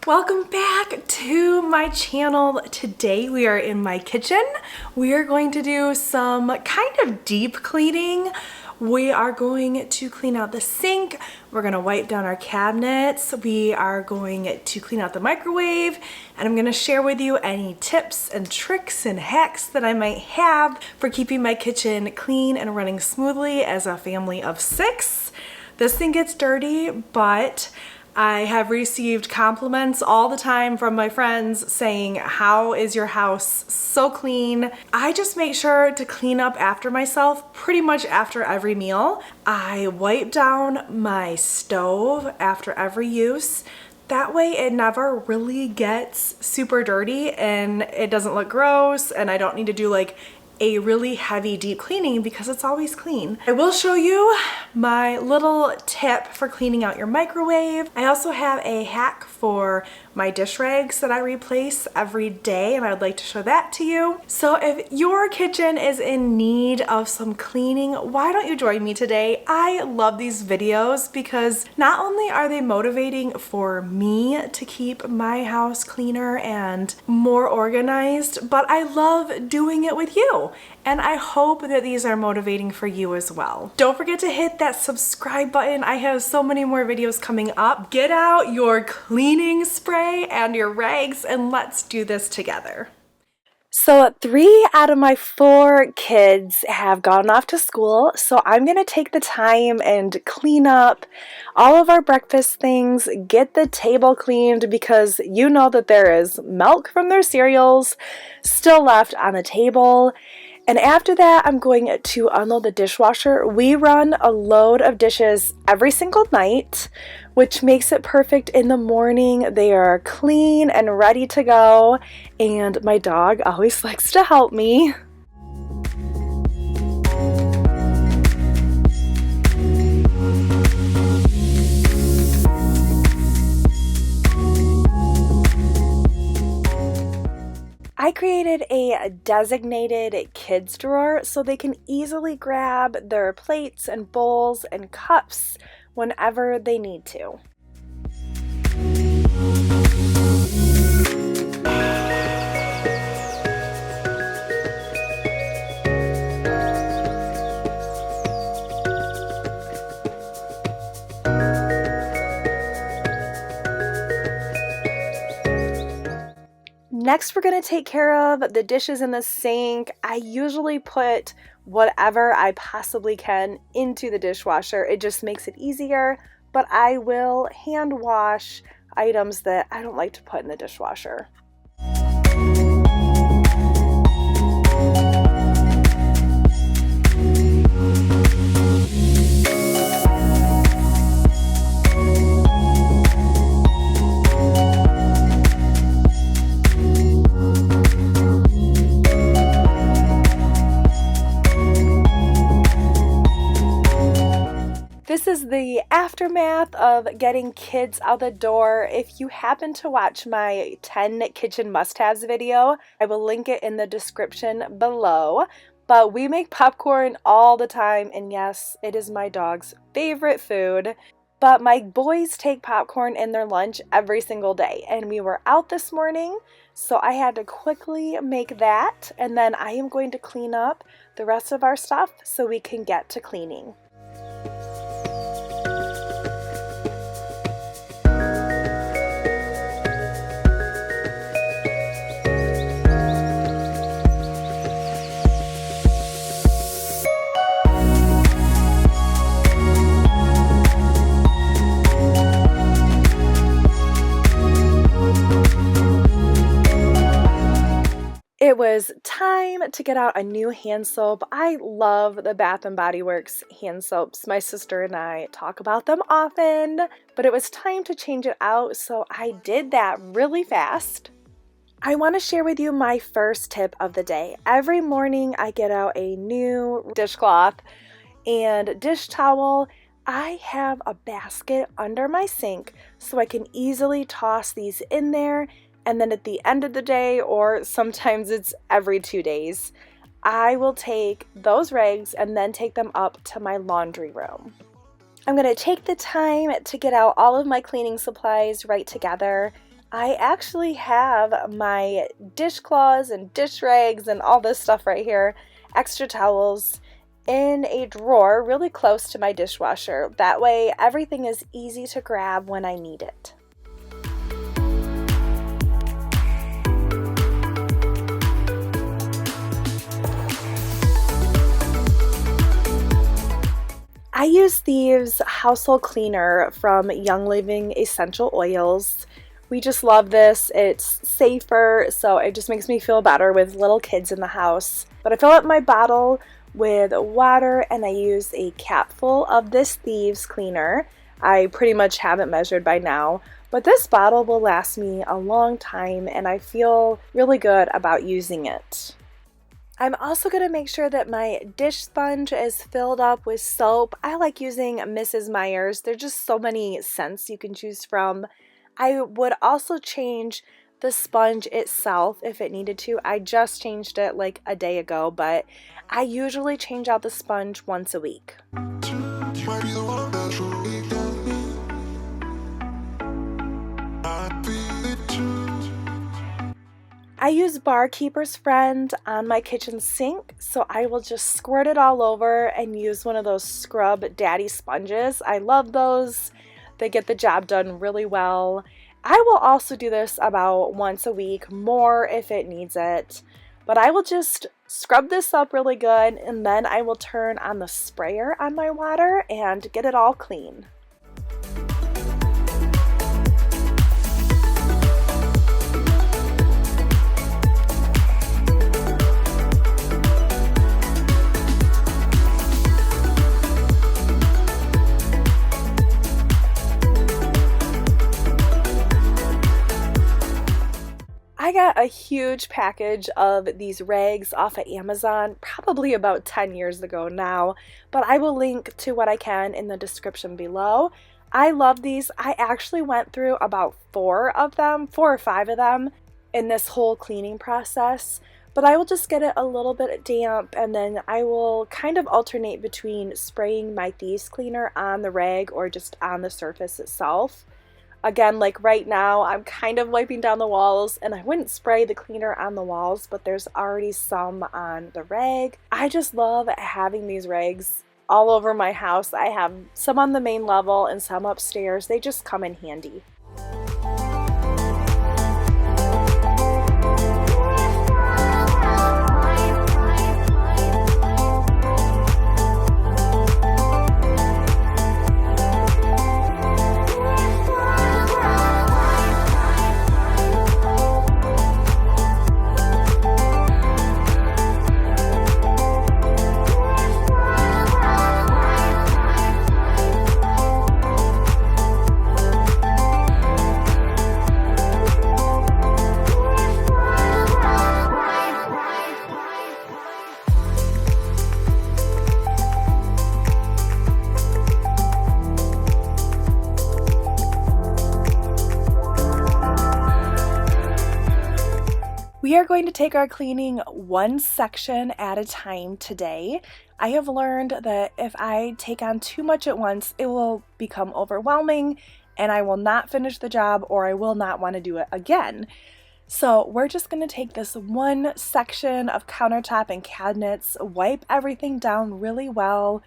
Welcome back to my channel. Today we are in my kitchen. We are going to do some kind of deep cleaning. We are going to clean out the sink. We're gonna wipe down our cabinets. We are going to clean out the microwave, and I'm gonna share with you any tips and tricks and hacks that I might have for keeping my kitchen clean and running smoothly as a family of 6. This thing gets dirty, but I have received compliments all the time from my friends saying, how is your house so clean? I just make sure to clean up after myself pretty much after every meal. I wipe down my stove after every use. That way it never really gets super dirty and it doesn't look gross, and I don't need to do like a really heavy deep cleaning because it's always clean. I will show you my little tip for cleaning out your microwave. I also have a hack for my dish rags that I replace every day, and I'd like to show that to you. So if your kitchen is in need of some cleaning, why don't you join me today? I love these videos because not only are they motivating for me to keep my house cleaner and more organized, but I love doing it with you. And I hope that these are motivating for you as well. Don't forget to hit that subscribe button. I have so many more videos coming up. Get out your cleaning spray and your rags and let's do this together. So 3 out of my 4 kids have gone off to school, so I'm gonna take the time and clean up all of our breakfast things, get the table cleaned because you know that there is milk from their cereals still left on the table. And after that, I'm going to unload the dishwasher. We run a load of dishes every single night, which makes it perfect in the morning. They are clean and ready to go, and my dog always likes to help me. I created a designated kids drawer so they can easily grab their plates and bowls and cups whenever they need to. Next, we're going to take care of the dishes in the sink. I usually put whatever I possibly can into the dishwasher. It just makes it easier, but I will hand wash items that I don't like to put in the dishwasher. This is the aftermath of getting kids out the door. If you happen to watch my 10 kitchen must-haves video, I will link it in the description below. But we make popcorn all the time, and yes, it is my dog's favorite food. But my boys take popcorn in their lunch every single day, and we were out this morning, so I had to quickly make that, and then I am going to clean up the rest of our stuff so we can get to cleaning. It was time to get out a new hand soap. I love the Bath & Body Works hand soaps. My sister and I talk about them often, but it was time to change it out, so I did that really fast. I want to share with you my first tip of the day. Every morning I get out a new dishcloth and dish towel. I have a basket under my sink so I can easily toss these in there. And then at the end of the day, or sometimes it's every 2 days, I will take those rags and then take them up to my laundry room. I'm going to take the time to get out all of my cleaning supplies right together. I actually have my dishcloths and dish rags and all this stuff right here, extra towels, in a drawer really close to my dishwasher. That way everything is easy to grab when I need it. I use Thieves household cleaner from Young Living Essential Oils. We just love this. It's safer, so it just makes me feel better with little kids in the house. But I fill up my bottle with water and I use a capful of this Thieves cleaner. I pretty much have it measured by now, but this bottle will last me a long time and I feel really good about using it. I'm also going to make sure that my dish sponge is filled up with soap. I like using Mrs. Meyer's. There's just so many scents you can choose from. I would also change the sponge itself if it needed to. I just changed it like a day ago, but I usually change out the sponge once a week. I use Barkeeper's Friend on my kitchen sink, so I will just squirt it all over and use one of those Scrub Daddy sponges. I love those. They get the job done really well. I will also do this about once a week, more if it needs it. But I will just scrub this up really good and then I will turn on the sprayer on my water and get it all clean. I got a huge package of these rags off of Amazon probably about 10 years ago now, but I will link to what I can in the description below. I love these. I actually went through about 4 or 5 of them in this whole cleaning process, but I will just get it a little bit damp and then I will kind of alternate between spraying my Thieves cleaner on the rag or just on the surface itself. Again, like right now, I'm kind of wiping down the walls and I wouldn't spray the cleaner on the walls, but there's already some on the rag. I just love having these rags all over my house. I have some on the main level and some upstairs. They just come in handy. We are going to take our cleaning one section at a time today. I have learned that if I take on too much at once, it will become overwhelming and I will not finish the job or I will not want to do it again. So we're just going to take this one section of countertop and cabinets, wipe everything down really well,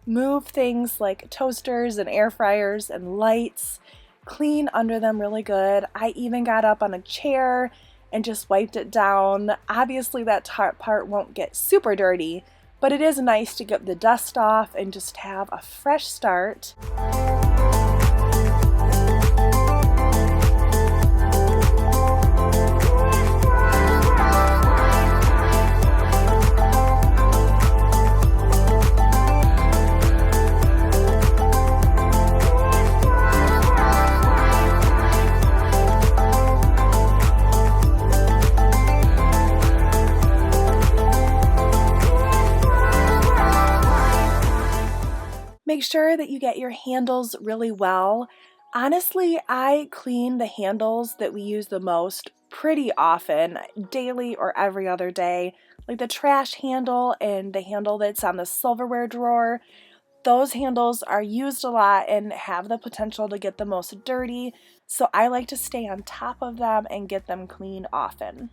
move things like toasters and air fryers and lights, clean under them really good. I even got up on a chair and just wiped it down. Obviously that top part won't get super dirty, but it is nice to get the dust off and just have a fresh start. Make sure that you get your handles really well. Honestly, I clean the handles that we use the most pretty often, daily or every other day, like the trash handle and the handle that's on the silverware drawer. those handles are used a lot and have the potential to get the most dirty, so I like to stay on top of them and get them cleaned often.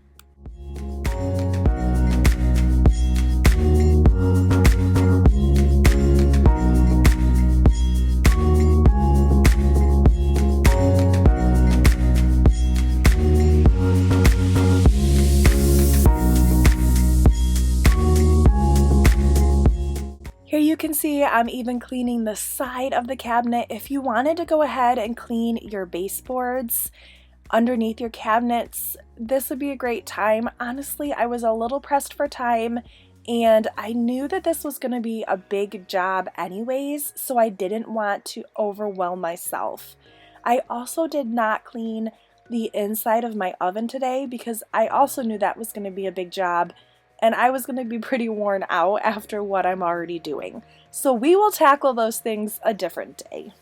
Here you can see I'm even cleaning the side of the cabinet. If you wanted to go ahead and clean your baseboards underneath your cabinets, this would be a great time. Honestly, I was a little pressed for time and I knew that this was going to be a big job anyways, so I didn't want to overwhelm myself. I also did not clean the inside of my oven today because I also knew that was going to be a big job. And I was going to be pretty worn out after what I'm already doing. So we will tackle those things a different day.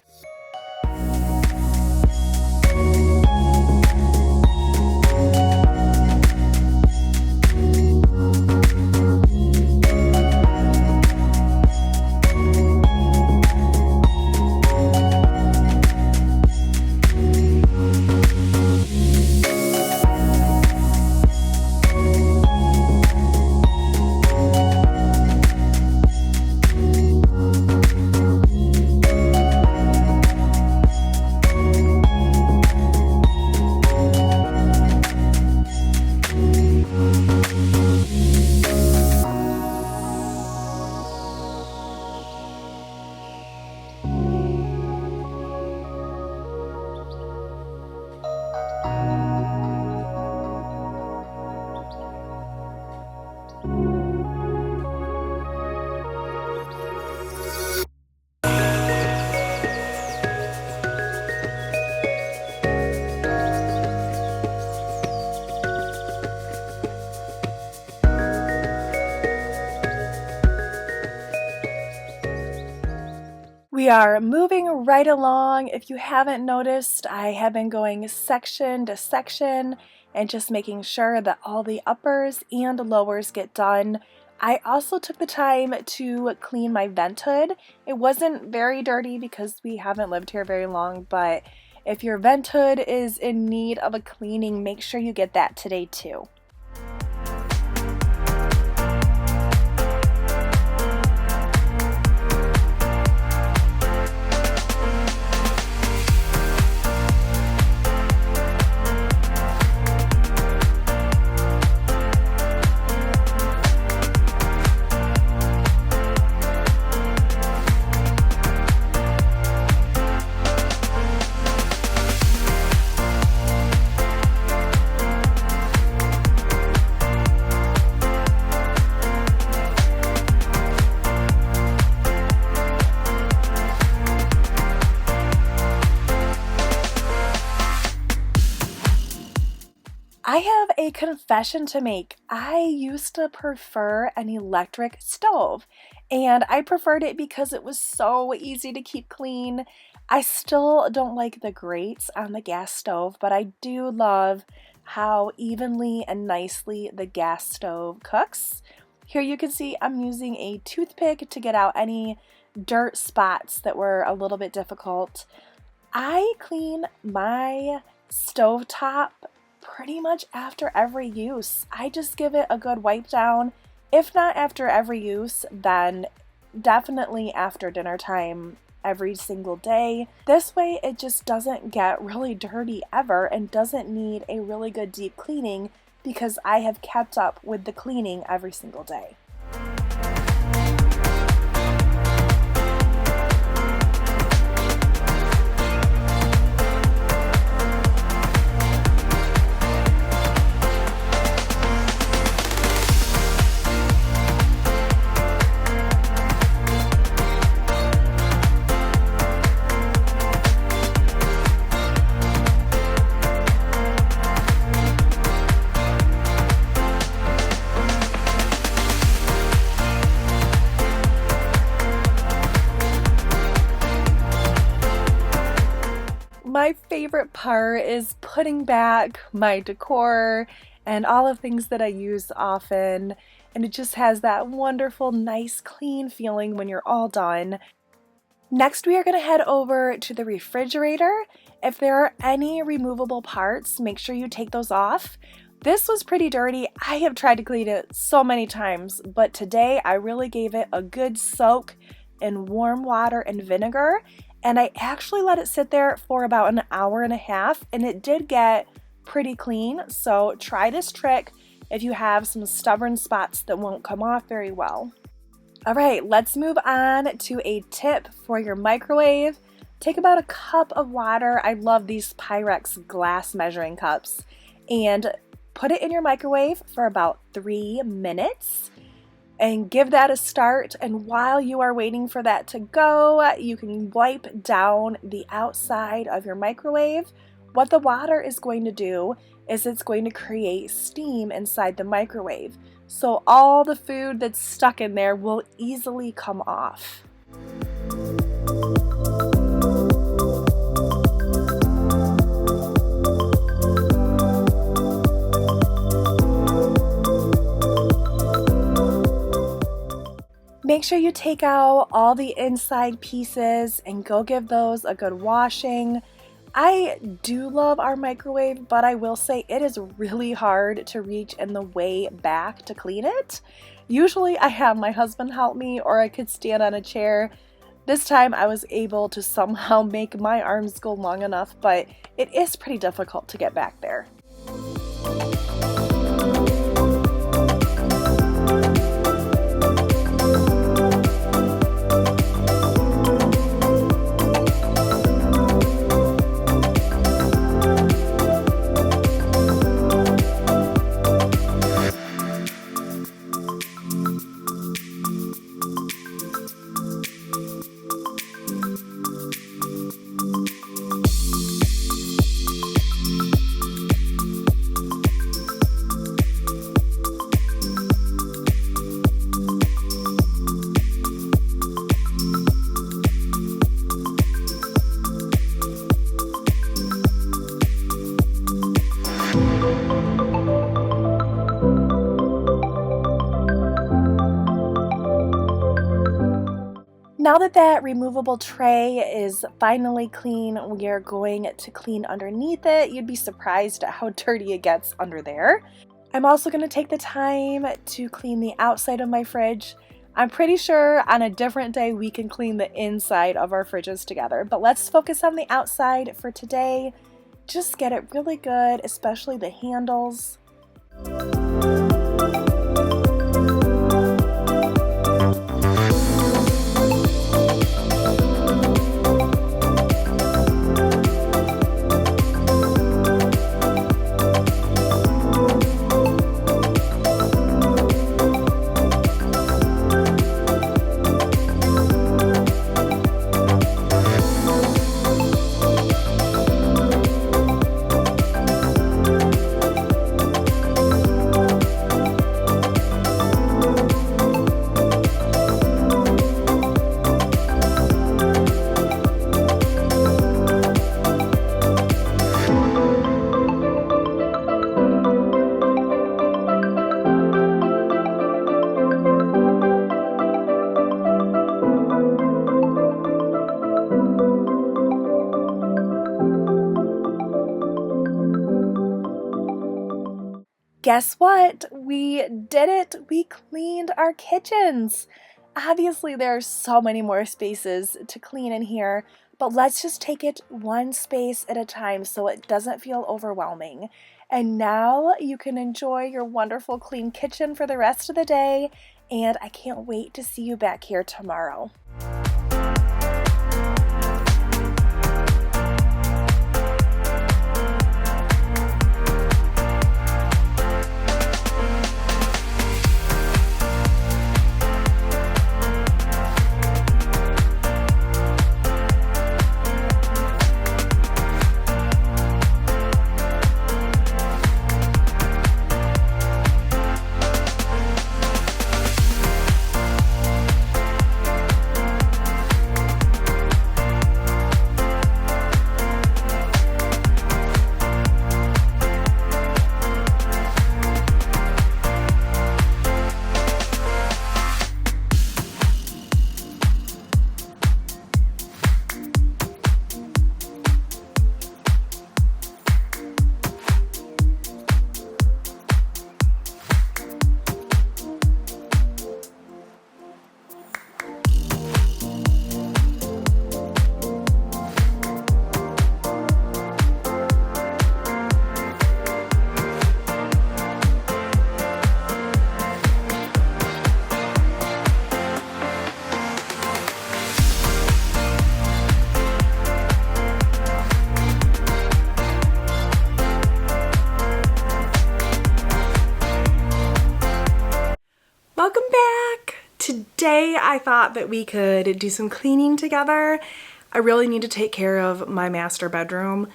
We are moving right along. If you haven't noticed, I have been going section to section and just making sure that all the uppers and lowers get done. I also took the time to clean my vent hood. It wasn't very dirty because we haven't lived here very long, but if your vent hood is in need of a cleaning, make sure you get that today too. I have a confession to make. I used to prefer an electric stove, and I preferred it because it was so easy to keep clean. I still don't like the grates on the gas stove, but I do love how evenly and nicely the gas stove cooks. Here you can see I'm using a toothpick to get out any dirt spots that were a little bit difficult. I clean my stovetop pretty much after every use. I just give it a good wipe down. If not after every use, then definitely after dinner time every single day. This way it just doesn't get really dirty ever and doesn't need a really good deep cleaning because I have kept up with the cleaning every single day. My favorite part is putting back my decor and all of things that I use often, and it just has that wonderful, nice, clean feeling when you're all done. Next, we are going to head over to the refrigerator. If there are any removable parts, make sure you take those off. This was pretty dirty. I have tried to clean it so many times, but today I really gave it a good soak in warm water and vinegar, and I actually let it sit there for about an hour and a half, and it did get pretty clean. So try this trick if you have some stubborn spots that won't come off very well. All right, let's move on to a tip for your microwave. Take about a cup of water. I love these Pyrex glass measuring cups, and put it in your microwave for about 3 minutes and give that a start. And while you are waiting for that to go, you can wipe down the outside of your microwave. What the water is going to do is it's going to create steam inside the microwave. So all the food that's stuck in there will easily come off. Make sure you take out all the inside pieces and go give those a good washing. I do love our microwave, but I will say it is really hard to reach in the way back to clean it. Usually I have my husband help me, or I could stand on a chair. This time I was able to somehow make my arms go long enough, but it is pretty difficult to get back there. Now that removable tray is finally clean, we are going to clean underneath it. You'd be surprised at how dirty it gets under there. I'm also going to take the time to clean the outside of my fridge. I'm pretty sure on a different day we can clean the inside of our fridges together, but let's focus on the outside for today. Just get it really good, especially the handles. Guess what? We did it! We cleaned our kitchens! Obviously, there are so many more spaces to clean in here, but let's just take it one space at a time so it doesn't feel overwhelming. And now you can enjoy your wonderful clean kitchen for the rest of the day, and I can't wait to see you back here tomorrow. Today I thought that we could do some cleaning together. I really need to take care of my master bedroom.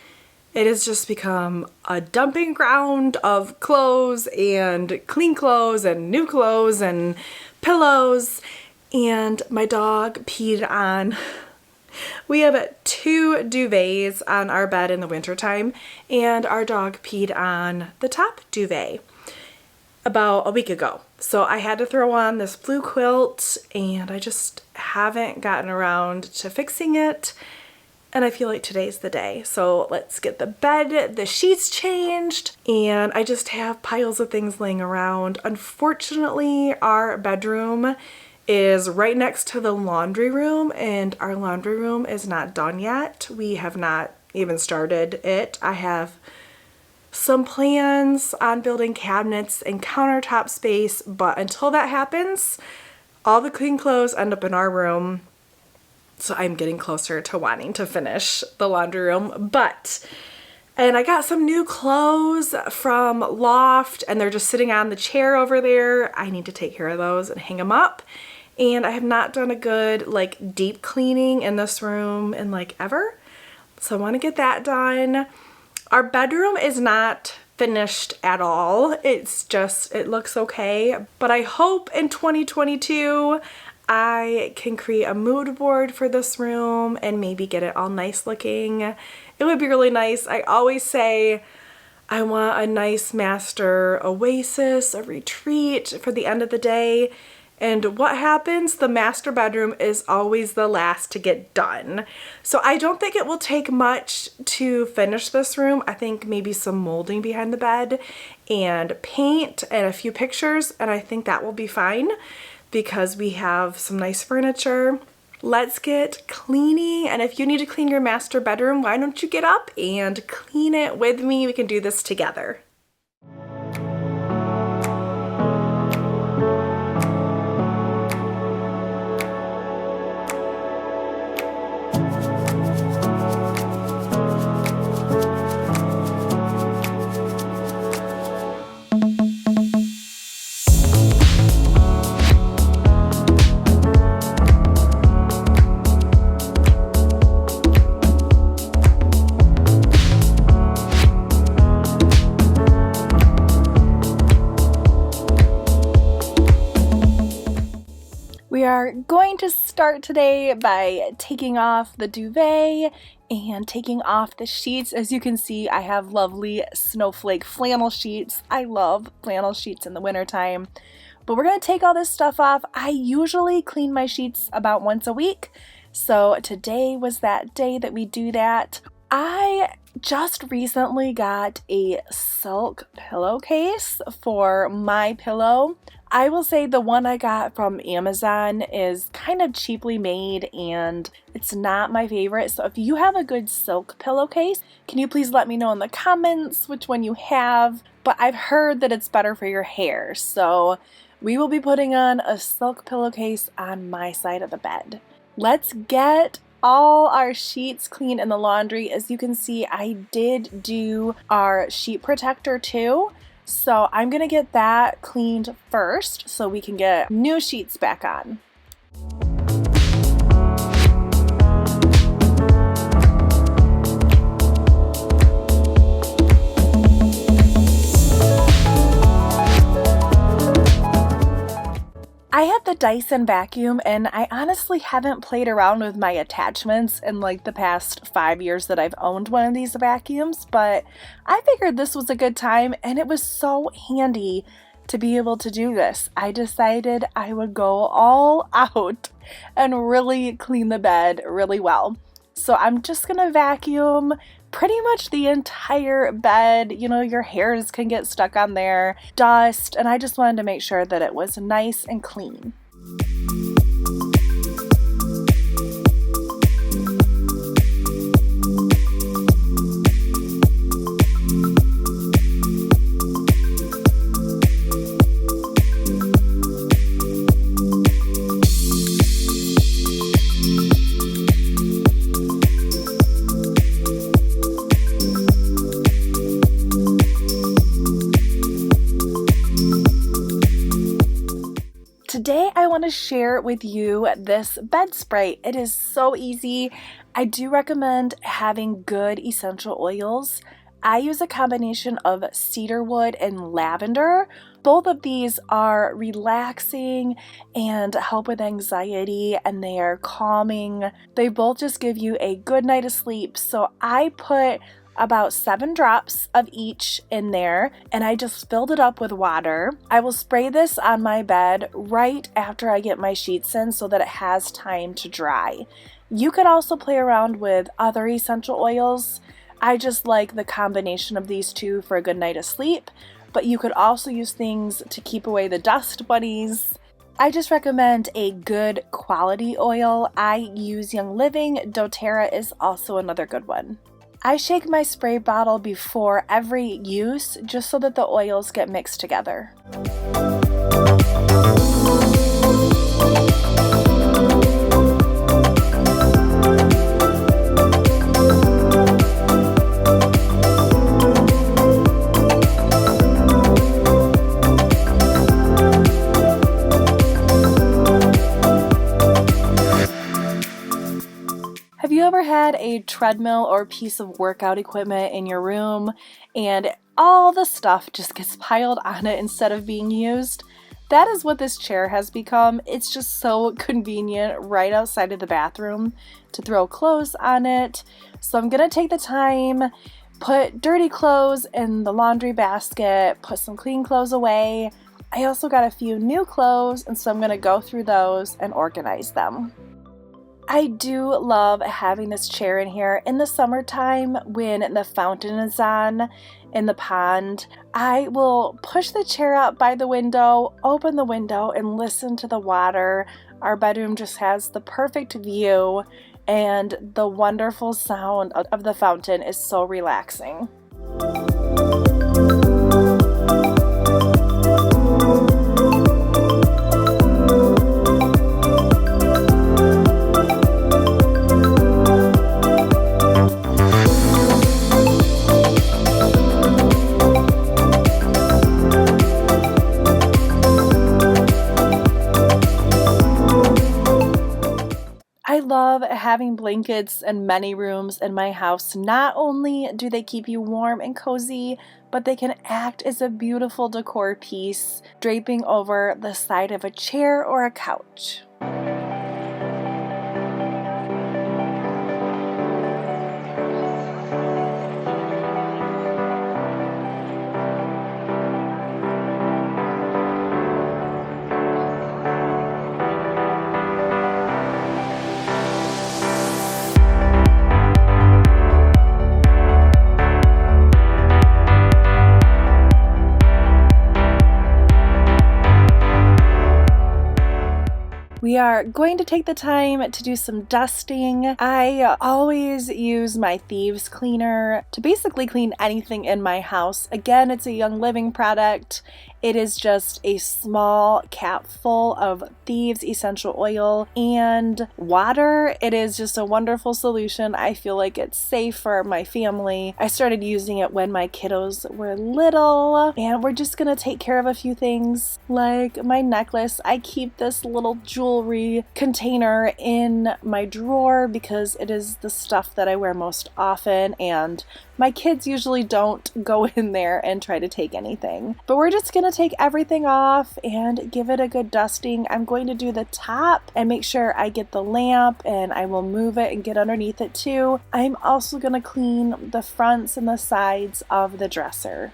It has just become a dumping ground of clothes and clean clothes and new clothes and pillows, and my dog peed on. We have 2 duvets on our bed in the wintertime, and our dog peed on the top duvet about a week ago. So I had to throw on this blue quilt, and I just haven't gotten around to fixing it. And I feel like today's the day. So let's get the bed, the sheets changed, and I just have piles of things laying around. Unfortunately, our bedroom is right next to the laundry room, and our laundry room is not done yet. We have not even started it. I have some plans on building cabinets and countertop space, but until that happens, all the clean clothes end up in our room. So I'm getting closer to wanting to finish the laundry room, and I got some new clothes from Loft, and they're just sitting on the chair over there. I need to take care of those and hang them up. And I have not done a good deep cleaning in this room in ever. So I want to get that done. Our bedroom is not finished at all. It's just, it looks okay. But I hope in 2022 I can create a mood board for this room and maybe get it all nice looking. It would be really nice. I always say I want a nice master oasis, a retreat for the end of the day. And what happens? The master bedroom is always the last to get done. So I don't think it will take much to finish this room. I think maybe some molding behind the bed and paint and a few pictures, and I think that will be fine because we have some nice furniture. Let's get cleaning, and if you need to clean your master bedroom, why don't you get up and clean it with me? We can do this together. We are going to start today by taking off the duvet and taking off the sheets. As you can see, I have lovely snowflake flannel sheets. I love flannel sheets in the wintertime. But we're going to take all this stuff off. I usually clean my sheets about once a week. So today was that day that we do that. I just recently got a silk pillowcase for my pillow. I will say the one I got from Amazon is kind of cheaply made and it's not my favorite. So if you have a good silk pillowcase, can you please let me know in the comments which one you have? But I've heard that it's better for your hair. So we will be putting on a silk pillowcase on my side of the bed. Let's get all our sheets clean in the laundry. As you can see, I did do our sheet protector too. So I'm gonna get that cleaned first so we can get new sheets back on. I have the Dyson vacuum and I honestly haven't played around with my attachments in the past 5 years that I've owned one of these vacuums, but I figured this was a good time and it was so handy to be able to do this. I decided I would go all out and really clean the bed really well. So I'm just gonna vacuum pretty much the entire bed. You know, your hairs can get stuck on there, dust, and I just wanted to make sure that it was nice and clean. want to share with you this bed spray. It is so easy. I do recommend having good essential oils. I use a combination of cedarwood and lavender. Both of these are relaxing and help with anxiety, and they are calming. They both just give you a good night of sleep. So I put about 7 drops of each in there, and I just filled it up with water. I will spray this on my bed right after I get my sheets in so that it has time to dry. You could also play around with other essential oils. I just like the combination of these two for a good night of sleep, but you could also use things to keep away the dust bunnies. I just recommend a good quality oil. I use Young Living. doTERRA is also another good one. I shake my spray bottle before every use just so that the oils get mixed together. Have you ever had a treadmill or piece of workout equipment in your room and all the stuff just gets piled on it instead of being used? That is what this chair has become. It's just so convenient right outside of the bathroom to throw clothes on it. So I'm gonna take the time, put dirty clothes in the laundry basket, put some clean clothes away. I also got a few new clothes, and so I'm gonna go through those and organize them. I do love having this chair in here in the summertime when the fountain is on in the pond. I will push the chair out by the window, open the window, and listen to the water. Our bedroom just has the perfect view, and the wonderful sound of the fountain is so relaxing. I love having blankets in many rooms in my house. Not only do they keep you warm and cozy, but they can act as a beautiful decor piece, draping over the side of a chair or a couch. We are going to take the time to do some dusting. I always use my thieves cleaner to basically clean anything in my house. Again, it's a Young Living product. It is just a small cap full of Thieves essential oil and water. It is just a wonderful solution. I feel like it's safe for my family. I started using it when my kiddos were little, and we're just gonna take care of a few things like my necklace. I keep this little jewelry container in my drawer because it is the stuff that I wear most often, and my kids usually don't go in there and try to take anything. But we're just gonna take everything off and give it a good dusting. I'm going to do the top and make sure I get the lamp, and I will move it and get underneath it too. I'm also gonna clean the fronts and the sides of the dresser.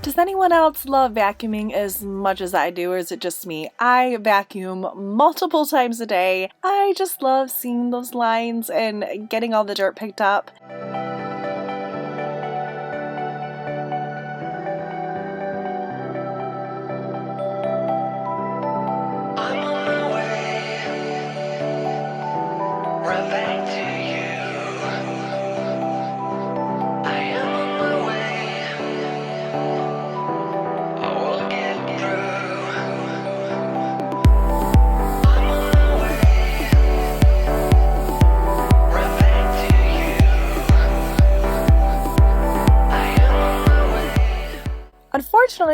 Does anyone else love vacuuming as much as I do, or is it just me? I vacuum multiple times a day. I just love seeing those lines and getting all the dirt picked up.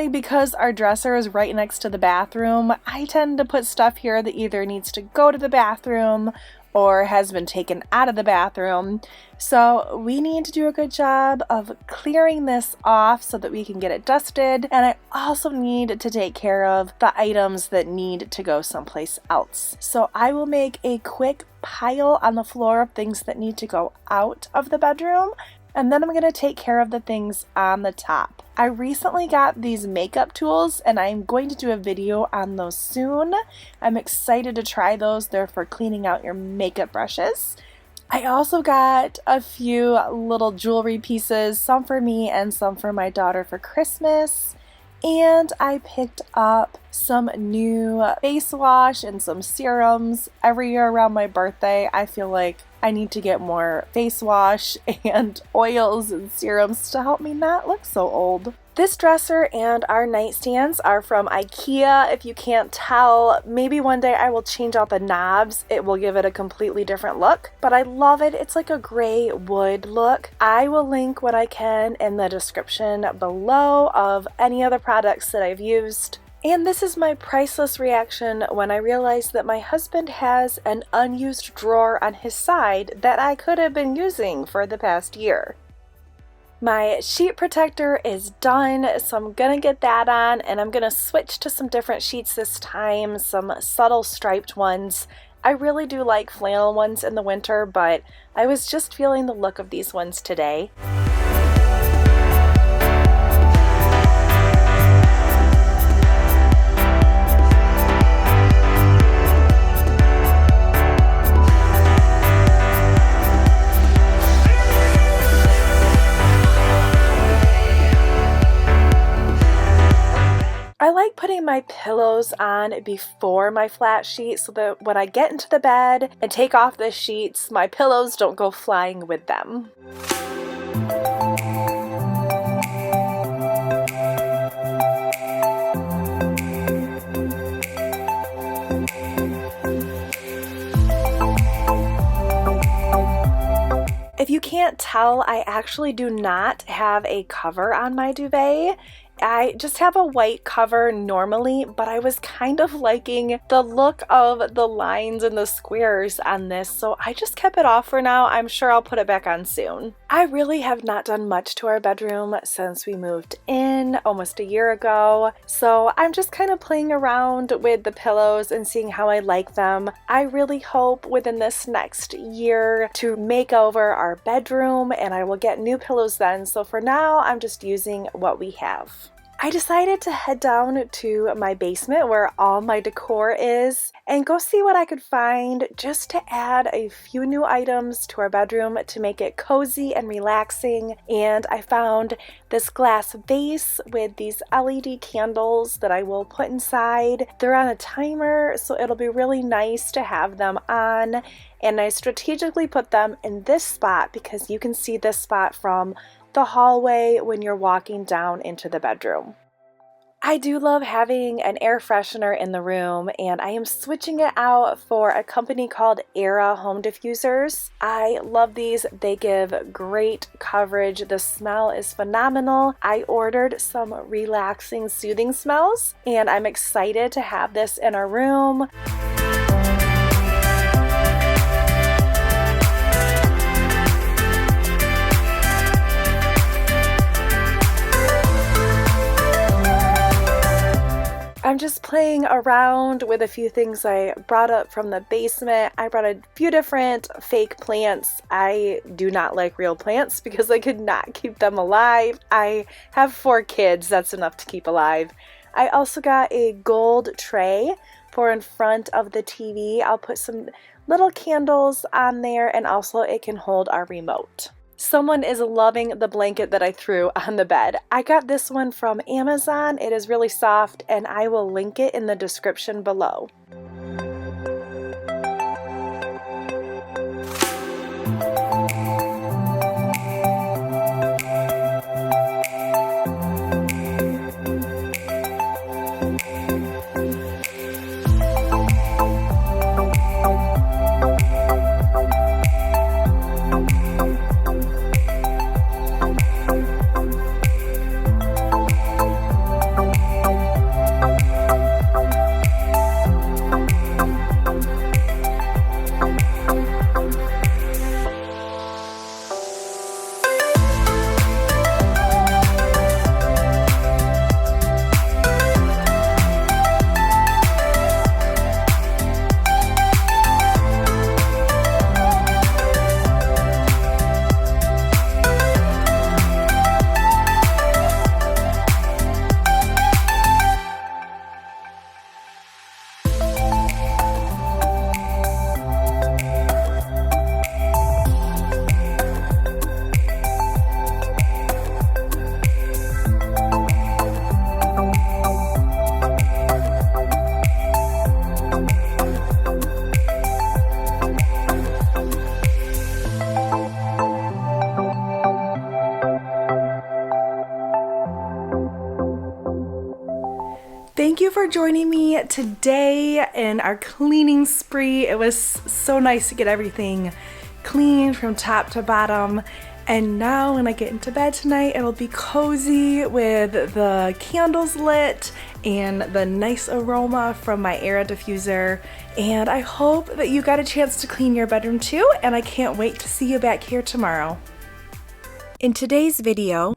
Unfortunately, because our dresser is right next to the bathroom, I tend to put stuff here that either needs to go to the bathroom or has been taken out of the bathroom. So we need to do a good job of clearing this off so that we can get it dusted. And I also need to take care of the items that need to go someplace else. So I will make a quick pile on the floor of things that need to go out of the bedroom. And then I'm going to take care of the things on the top. I recently got these makeup tools and I'm going to do a video on those soon. I'm excited to try those. They're for cleaning out your makeup brushes. I also got a few little jewelry pieces, some for me and some for my daughter for Christmas. And I picked up some new face wash and some serums. Every year around my birthday, I feel like I need to get more face wash and oils and serums to help me not look so old. This dresser and our nightstands are from IKEA. If you can't tell, maybe one day I will change out the knobs. It will give it a completely different look, but I love it. It's like a gray wood look. I will link what I can in the description below of any other products that I've used. And this is my priceless reaction when I realized that my husband has an unused drawer on his side that I could have been using for the past year. My sheet protector is done, so I'm gonna get that on and I'm gonna switch to some different sheets this time, some subtle striped ones. I really do like flannel ones in the winter, but I was just feeling the look of these ones today. I like putting my pillows on before my flat sheet so that when I get into the bed and take off the sheets, my pillows don't go flying with them. If you can't tell, I actually do not have a cover on my duvet. I just have a white cover normally, but I was kind of liking the look of the lines and the squares on this, so I just kept it off for now. I'm sure I'll put it back on soon. I really have not done much to our bedroom since we moved in almost a year ago, so I'm just kind of playing around with the pillows and seeing how I like them. I really hope within this next year to make over our bedroom, and I will get new pillows then, so for now I'm just using what we have. I decided to head down to my basement where all my decor is and go see what I could find just to add a few new items to our bedroom to make it cozy and relaxing. And I found this glass vase with these LED candles that I will put inside. They're on a timer, so it'll be really nice to have them on. And I strategically put them in this spot because you can see this spot from the hallway when you're walking down into the bedroom. I do love having an air freshener in the room, and I am switching it out for a company called Era home diffusers. I love these. They give great coverage. The smell is phenomenal. I ordered some relaxing, soothing smells, and I'm excited to have this in our room. I'm just playing around with a few things I brought up from the basement. I brought a few different fake plants. I do not like real plants because I could not keep them alive. I have 4 kids, that's enough to keep alive. I also got a gold tray for in front of the TV. I'll put some little candles on there, and also it can hold our remote. Someone is loving the blanket that I threw on the bed. I got this one from Amazon. It is really soft, and I will link it in the description below. for joining me today in our cleaning spree. It was so nice to get everything clean from top to bottom. And now when I get into bed tonight, it'll be cozy with the candles lit and the nice aroma from my air diffuser. And I hope that you got a chance to clean your bedroom too, and I can't wait to see you back here tomorrow. In today's video,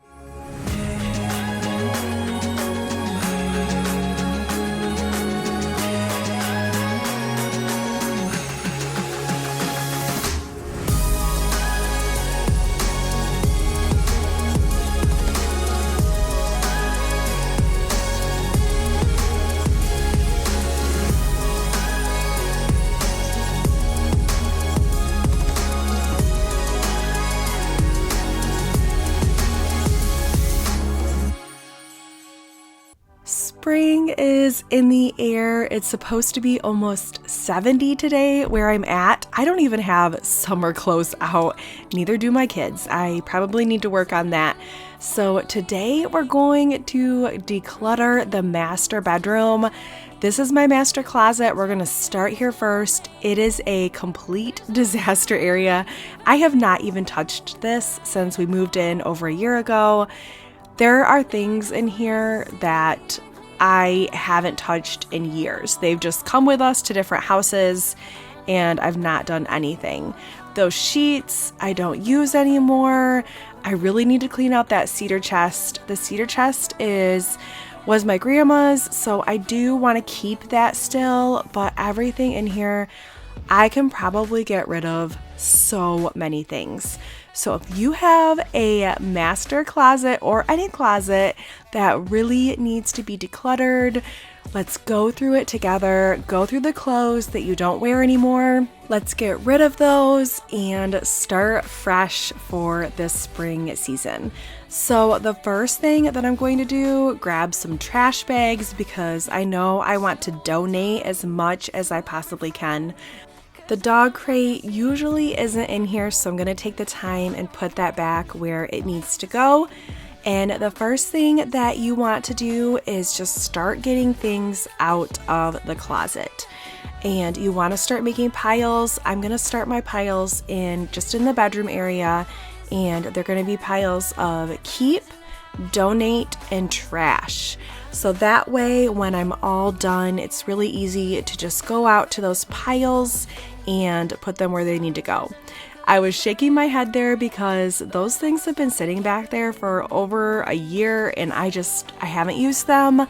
spring is in the air. It's supposed to be almost 70 today where I'm at. I don't even have summer clothes out, neither do my kids. I probably need to work on that. So today we're going to declutter the master bedroom. This is my master closet. We're gonna start here first. It is a complete disaster area. I have not even touched this since we moved in over a year ago. There are things in here that I haven't touched in years. They've just come with us to different houses and I've not done anything. Those sheets I don't use anymore. I really need to clean out that cedar chest. The cedar chest was my grandma's, so I do want to keep that still, but everything in here I can probably get rid of so many things. So if you have a master closet or any closet that really needs to be decluttered, let's go through it together. Go through the clothes that you don't wear anymore. Let's get rid of those and start fresh for this spring season. So the first thing that I'm going to do, grab some trash bags because I know I want to donate as much as I possibly can. The dog crate usually isn't in here, so I'm going to take the time and put that back where it needs to go. And the first thing that you want to do is just start getting things out of the closet. And you want to start making piles. I'm going to start my piles just in the bedroom area, and they're going to be piles of keep, donate, and trash. So that way, when I'm all done, it's really easy to just go out to those piles and put them where they need to go. I was shaking my head there because those things have been sitting back there for over a year and I haven't used them.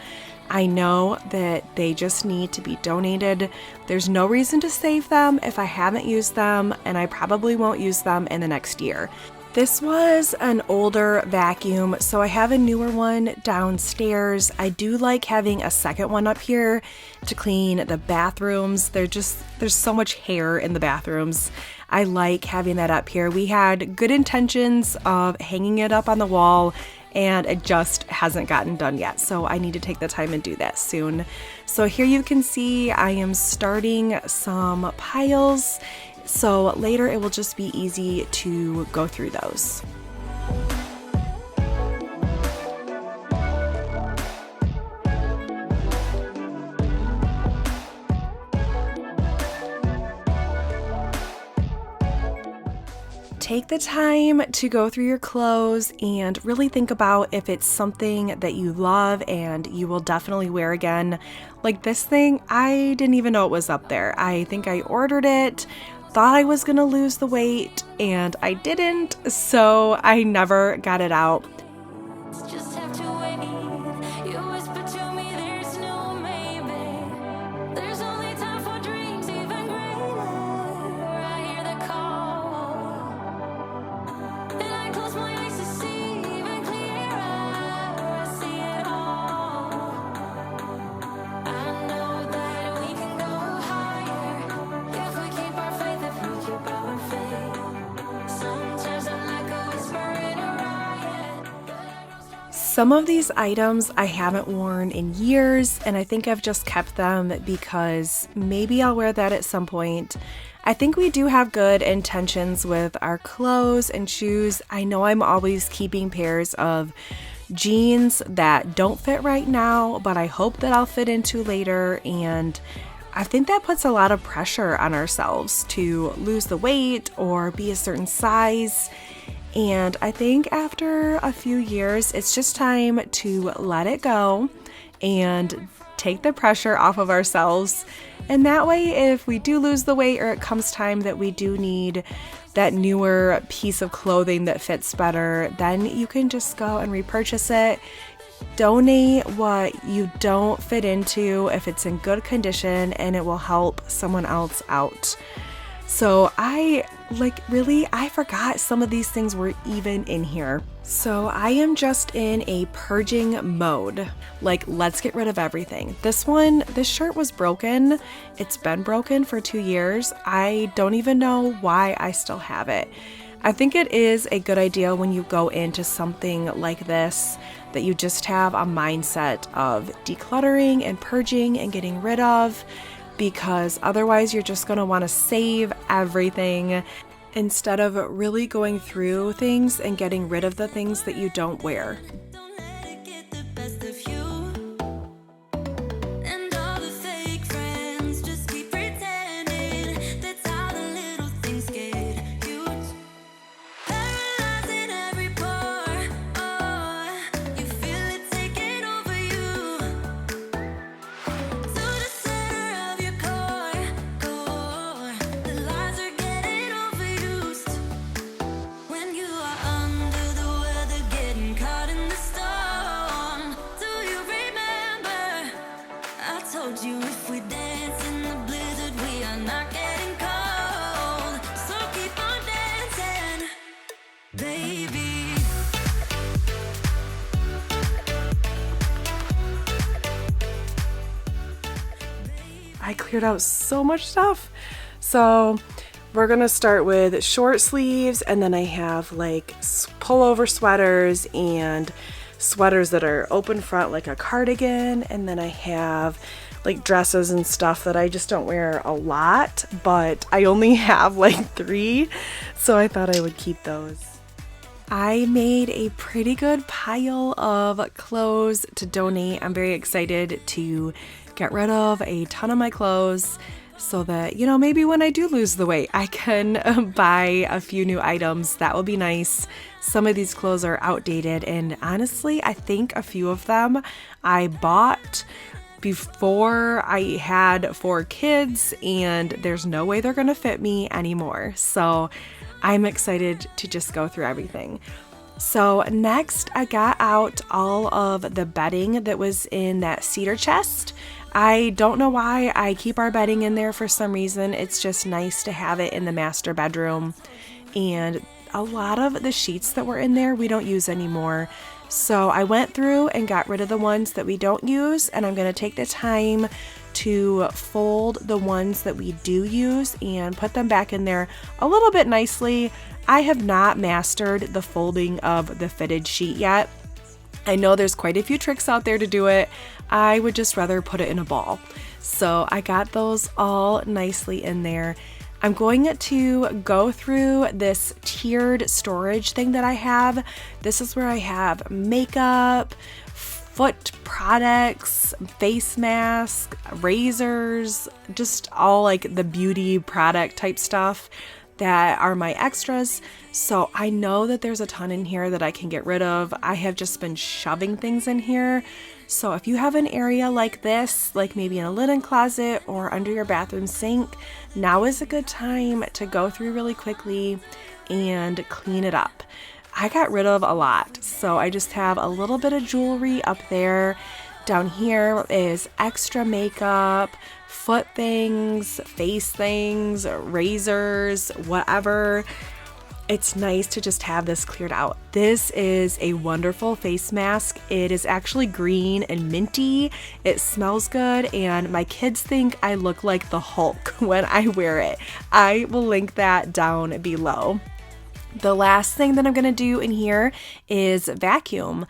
I know that they just need to be donated. There's no reason to save them if I haven't used them, and I probably won't use them in the next year. This was an older vacuum, so I have a newer one downstairs. I do like having a second one up here to clean the bathrooms. There's so much hair in the bathrooms. I like having that up here. We had good intentions of hanging it up on the wall, and it just hasn't gotten done yet. So I need to take the time and do that soon. So here you can see I am starting some piles. So later it will just be easy to go through those. Take the time to go through your clothes and really think about if it's something that you love and you will definitely wear again. Like this thing, I didn't even know it was up there. I think I ordered it, thought I was gonna lose the weight, and I didn't, so I never got it out. Some of these items I haven't worn in years, and I think I've just kept them because maybe I'll wear that at some point. I think we do have good intentions with our clothes and shoes. I know I'm always keeping pairs of jeans that don't fit right now, but I hope that I'll fit into later. And I think that puts a lot of pressure on ourselves to lose the weight or be a certain size. And I think after a few years, it's just time to let it go and take the pressure off of ourselves. And that way, if we do lose the weight or it comes time that we do need that newer piece of clothing that fits better, then you can just go and repurchase it. Donate what you don't fit into if it's in good condition, and it will help someone else out. So I forgot some of these things were even in here. So I am just in a purging mode. Like, let's get rid of everything. This shirt was broken. It's been broken for 2 years. I don't even know why I still have it. I think it is a good idea when you go into something like this that you just have a mindset of decluttering and purging and getting rid of, because otherwise you're just going to want to save everything instead of really going through things and getting rid of the things that you don't wear. I cleared out so much stuff. So we're gonna start with short sleeves, and then I have like pullover sweaters and sweaters that are open front like a cardigan, and then I have like dresses and stuff that I just don't wear a lot, but I only have like 3, so I thought I would keep those. I made a pretty good pile of clothes to donate. I'm very excited to get rid of a ton of my clothes so that, maybe when I do lose the weight, I can buy a few new items. That will be nice. Some of these clothes are outdated, and honestly, I think a few of them I bought before I had 4 kids, and there's no way they're going to fit me anymore. So I'm excited to just go through everything. So next, I got out all of the bedding that was in that cedar chest. I don't know why I keep our bedding in there for some reason. It's just nice to have it in the master bedroom. And a lot of the sheets that were in there we don't use anymore. So I went through and got rid of the ones that we don't use, and I'm going to take the time to fold the ones that we do use and put them back in there a little bit nicely. I have not mastered the folding of the fitted sheet yet. I know there's quite a few tricks out there to do it. I would just rather put it in a ball. So I got those all nicely in there. I'm going to go through this tiered storage thing that I have. This is where I have makeup, foot products, face mask, razors, just all like the beauty product type stuff that are my extras. So I know that there's a ton in here that I can get rid of. I have just been shoving things in here. So if you have an area like this, like maybe in a linen closet or under your bathroom sink, now is a good time to go through really quickly and clean it up. I got rid of a lot, so I just have a little bit of jewelry up there. Down here is extra makeup, foot things, face things, razors, whatever. It's nice to just have this cleared out. This is a wonderful face mask. It is actually green and minty. It smells good, and my kids think I look like the Hulk when I wear it. I will link that down below. The last thing that I'm going to do in here is vacuum.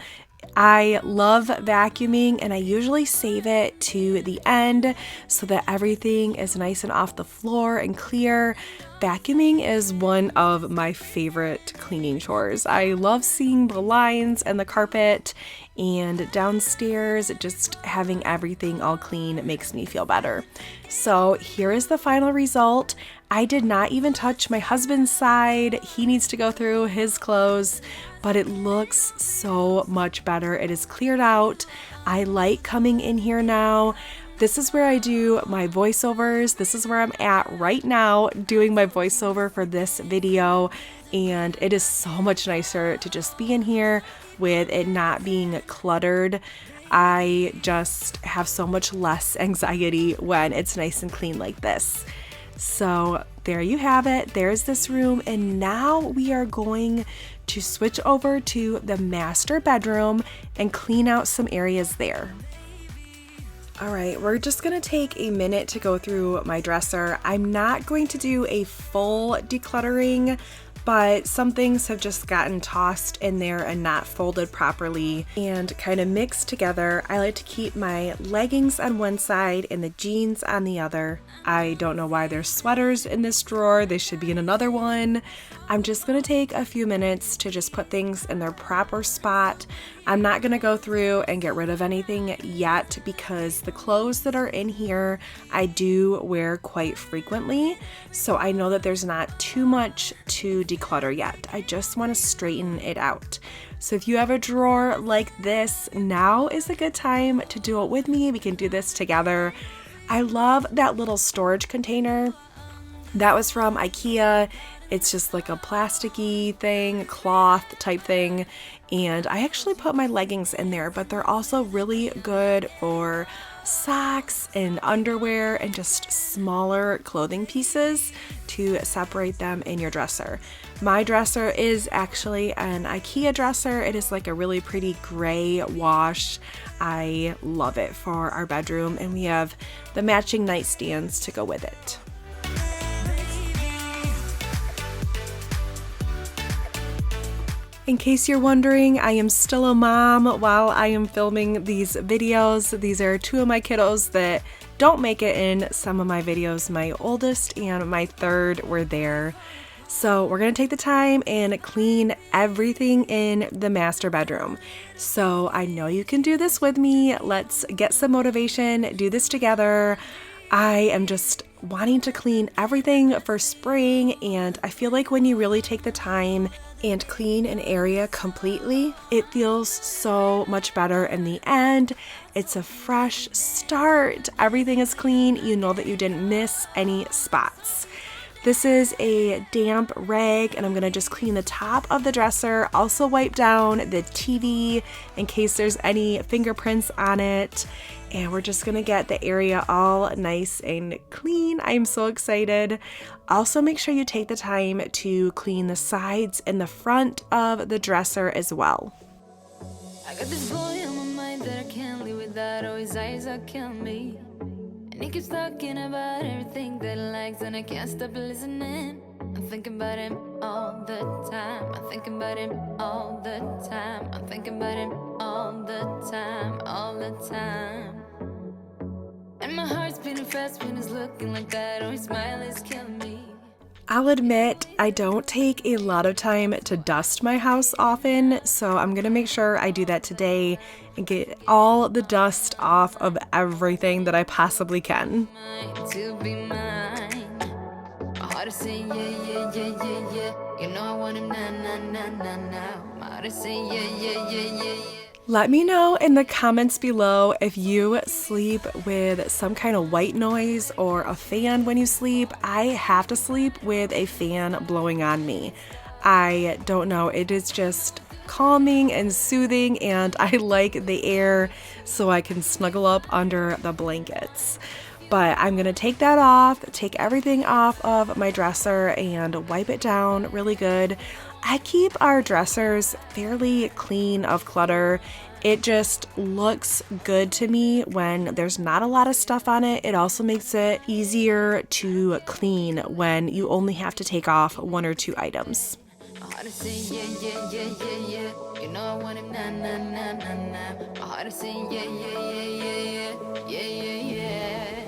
I love vacuuming, and I usually save it to the end so that everything is nice and off the floor and clear. Vacuuming is one of my favorite cleaning chores. I love seeing the lines and the carpet, and downstairs just having everything all clean makes me feel better. So here is the final result. I did not even touch my husband's side. He needs to go through his clothes, but it looks so much better. It is cleared out. I like coming in here now. This is where I do my voiceovers. This is where I'm at right now doing my voiceover for this video, and it is so much nicer to just be in here with it not being cluttered. I just have so much less anxiety when it's nice and clean like this. So there you have it. There's this room, and now we are going to switch over to the master bedroom and clean out some areas there. All right, we're just gonna take a minute to go through my dresser. I'm not going to do a full decluttering, but some things have just gotten tossed in there and not folded properly and kind of mixed together. I like to keep my leggings on one side and the jeans on the other. I don't know why there's sweaters in this drawer. They should be in another one. I'm just gonna take a few minutes to just put things in their proper spot. I'm not gonna go through and get rid of anything yet because the clothes that are in here I do wear quite frequently, so I know that there's not too much to declutter yet. I just want to straighten it out. So if you have a drawer like this, now is a good time to do it with me. We can do this together. I love that little storage container. That was from IKEA. It's just like a plasticky thing, cloth type thing. And I actually put my leggings in there, but they're also really good for socks and underwear and just smaller clothing pieces to separate them in your dresser. My dresser is actually an IKEA dresser. It is like a really pretty gray wash. I love it for our bedroom, and we have the matching nightstands to go with it. In case you're wondering, I am still a mom while I am filming these videos. These are two of my kiddos that don't make it in some of my videos. My oldest and my third were there. So we're gonna take the time and clean everything in the master bedroom. So I know you can do this with me. Let's get some motivation, do this together. I am just wanting to clean everything for spring, and I feel like when you really take the time and clean an area completely, it feels so much better in the end. It's a fresh start. Everything is clean. You know that you didn't miss any spots. This is a damp rag, and I'm gonna just clean the top of the dresser, also wipe down the TV in case there's any fingerprints on it. And we're just gonna get the area all nice and clean. I'm so excited. Also, make sure you take the time to clean the sides and the front of the dresser as well. I got this boy on my mind that I can't live without. Oh, his eyes are killing me. And he keeps talking about everything that he likes, and I can't stop listening. I'm thinking about him all the time. I'm thinking about him all the time. I'm thinking about him all the time, all the time. And my heart's beating fast when he's looking like that. Oh, his smile is killing me. I'll admit I don't take a lot of time to dust my house often, so I'm gonna make sure I do that today and get all the dust off of everything that I possibly can. To be mine. My heart is saying yeah, yeah, yeah, yeah, yeah. You know I want him now, now, now, now, now. My heart is saying yeah, yeah, yeah, yeah, yeah. Let me know in the comments below if you sleep with some kind of white noise or a fan when you sleep. I have to sleep with a fan blowing on me. I don't know, it is just calming and soothing, and I like the air so I can snuggle up under the blankets. But I'm gonna take that off, take everything off of my dresser and wipe it down really good. I keep our dressers fairly clean of clutter. It just looks good to me when there's not a lot of stuff on it. It also makes it easier to clean when you only have to take off one or two items. My heart heart is saying yeah, yeah, yeah, yeah, yeah. You know I want him, nah, nah, nah, nah, nah. My heart is saying yeah, yeah, yeah, yeah, yeah, yeah, yeah, yeah.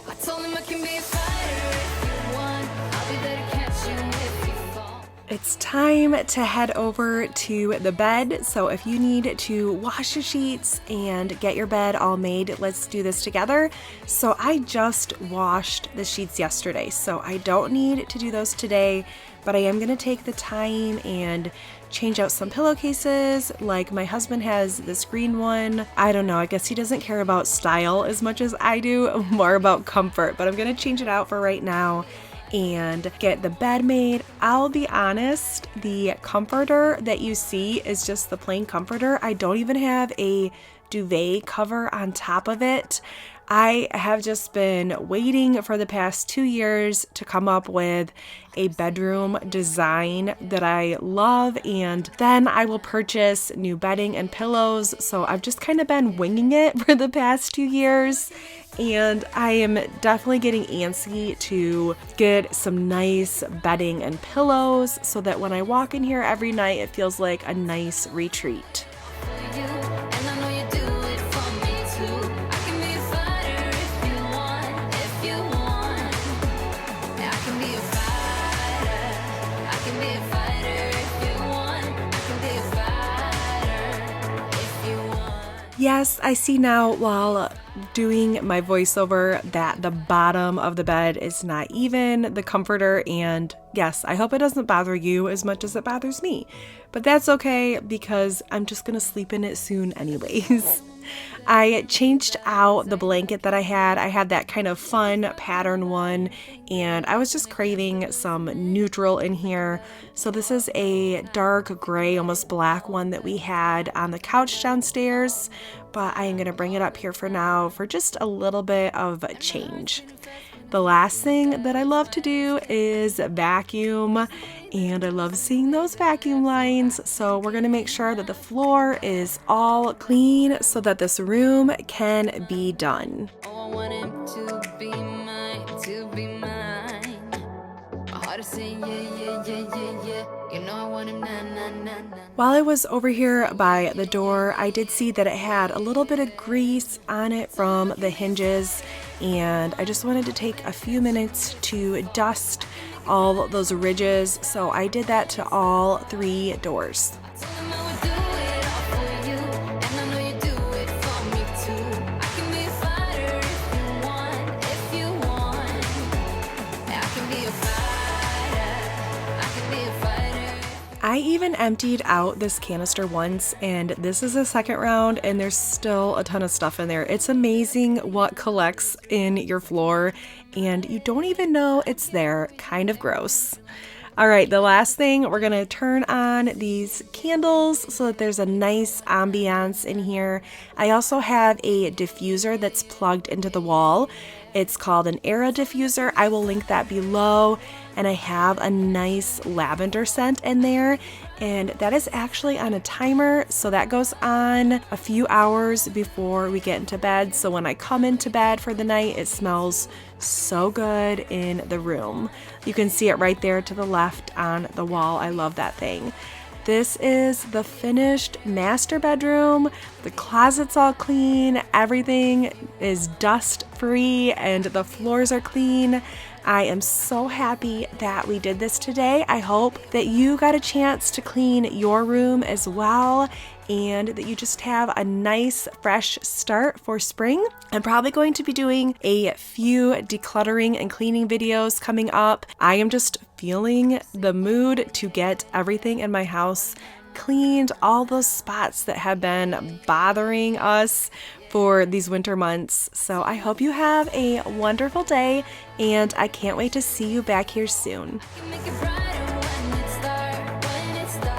I told him I can be a fighter if you want. I'll be there to catch you if you fall. It's time to head over to the bed. So if you need to wash your sheets and get your bed all made, let's do this together. So I just washed the sheets yesterday, so I don't need to do those today, but I am going to take the time and change out some pillowcases. Like my husband has this green one. I don't know, I guess he doesn't care about style as much as I do, more about comfort, but I'm going to change it out for right now and get the bed made. I'll be honest, the comforter that you see is just the plain comforter. I don't even have a duvet cover on top of it. I have just been waiting for the past 2 years to come up with a bedroom design that I love, and then I will purchase new bedding and pillows. So I've just kind of been winging it for the past 2 years, and I am definitely getting antsy to get some nice bedding and pillows so that when I walk in here every night, it feels like a nice retreat. You, and I know you do it for me too. I can be a fighter if you want, if you want. Yeah, I can be a fighter. I can be a fighter if you want. I can be a fighter if you want. Yes, I see now while doing my voiceover that the bottom of the bed is not even, the comforter, and yes, I hope it doesn't bother you as much as it bothers me. But that's okay because I'm just gonna sleep in it soon anyways. I changed out the blanket that I had. I had that kind of fun pattern one, and I was just craving some neutral in here. So this is a dark gray, almost black one that we had on the couch downstairs, but I am gonna bring it up here for now for just a little bit of change. The last thing that I love to do is vacuum, and I love seeing those vacuum lines. So we're gonna make sure that the floor is all clean so that this room can be done. Oh, I want him to be mine, to be mine. My heart is saying yeah, yeah, yeah, yeah, yeah. You know I want him, nah, nah, nah, nah. While I was over here by the door, I did see that it had a little bit of grease on it from the hinges, and I just wanted to take a few minutes to dust all those ridges. So I did that to all 3 doors. I told him I would do it all for you, and I know you do it for me too. I can be a fighter if you want, if you want. Yeah, I can be a fighter. I can be a fighter. I even emptied out this canister once, and this is the second round, and there's still a ton of stuff in there. It's amazing what collects in your floor, and you don't even know it's there. Kind of gross. All right, the last thing, we're gonna turn on these candles so that there's a nice ambiance in here. I also have a diffuser that's plugged into the wall. It's called an Era diffuser. I will link that below. And I have a nice lavender scent in there, and that is actually on a timer, so that goes on a few hours before we get into bed. So when I come into bed for the night, it smells so good in the room. You can see it right there to the left on the wall. I love that thing. This is the finished master bedroom. The closet's all clean, everything is dust free, and the floors are clean. I am so happy that we did this today. I hope that you got a chance to clean your room as well, and that you just have a nice fresh start for spring. I'm probably going to be doing a few decluttering and cleaning videos coming up. I am just feeling the mood to get everything in my house cleaned, all those spots that have been bothering us for these winter months. So I hope you have a wonderful day, and I can't wait to see you back here soon. You make it brighter when it's dark, when it's dark.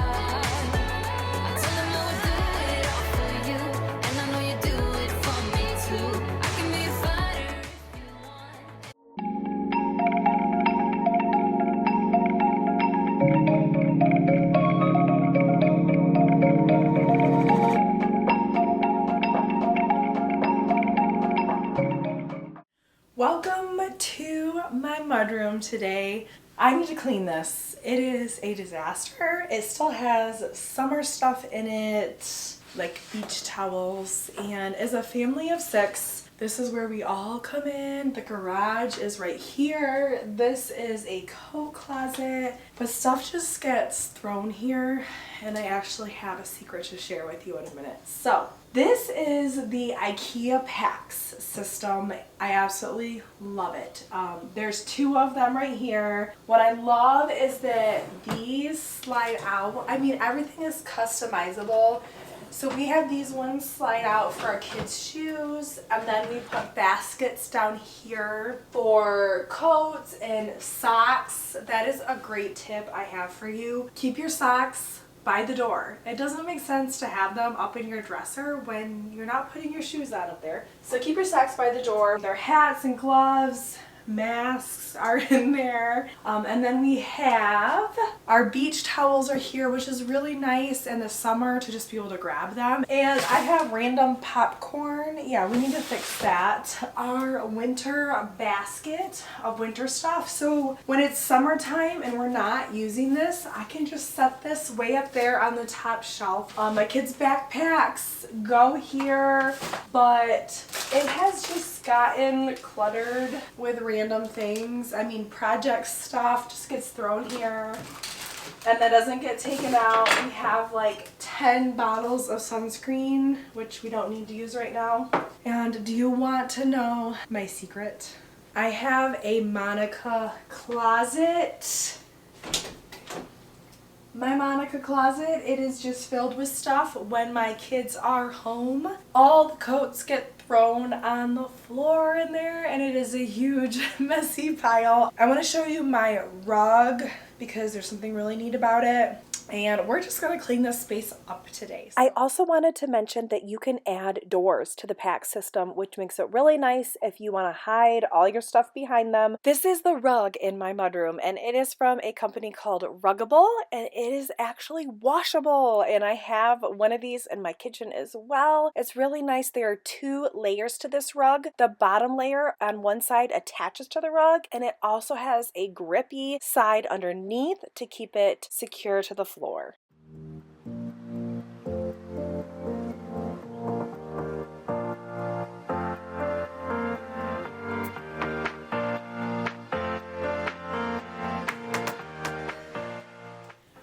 I told him I would do it all for you, and I know you do it for me too. I can be a fighter if you want. Welcome to my mudroom today. I need to clean this. It is a disaster. It still has summer stuff in it, like beach towels. And as a family of 6, this is where we all come in. The garage is right here. This is a coat closet, but stuff just gets thrown here. And I actually have a secret to share with you in a minute. So this is the IKEA PAX system. I absolutely love it. There's 2 of them right here. What I love is that these slide out. I mean, everything is customizable. So we have these ones slide out for our kids' shoes, and then we put baskets down here for coats and socks. That is a great tip I have for you. Keep your socks by the door. It doesn't make sense to have them up in your dresser when you're not putting your shoes on up there. So keep your socks by the door. Their hats and gloves, masks are in there. And then we have our beach towels are here, which is really nice in the summer to just be able to grab them. And I have random popcorn. Yeah, we need to fix that. Our winter basket of winter stuff. So when it's summertime and we're not using this, I can just set this way up there on the top shelf. My kids' backpacks go here, but it has just gotten cluttered with random things. I mean, project stuff just gets thrown here and that doesn't get taken out. We have like 10 bottles of sunscreen, which we don't need to use right now. And do you want to know my secret? I have a Monica closet. My Monica closet, it is just filled with stuff when my kids are home. All the coats get thrown on the floor in there and it is a huge messy pile. I want to show you my rug because there's something really neat about it. And we're just going to clean this space up today. I also wanted to mention that you can add doors to the pack system, which makes it really nice if you want to hide all your stuff behind them. This is the rug in my mudroom, and it is from a company called Ruggable, and it is actually washable. And I have one of these in my kitchen as well. It's really nice. There are 2 layers to this rug. The bottom layer on one side attaches to the rug, and it also has a grippy side underneath to keep it secure to the floor.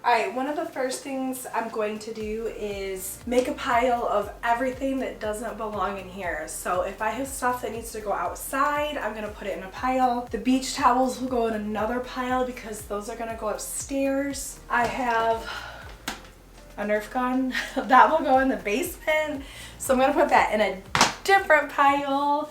Alright, one of the first things I'm going to do is make a pile of everything that doesn't belong in here. So if I have stuff that needs to go outside, I'm going to put it in a pile. The beach towels will go in another pile because those are going to go upstairs. I have a Nerf gun that will go in the basement. So I'm going to put that in a different pile.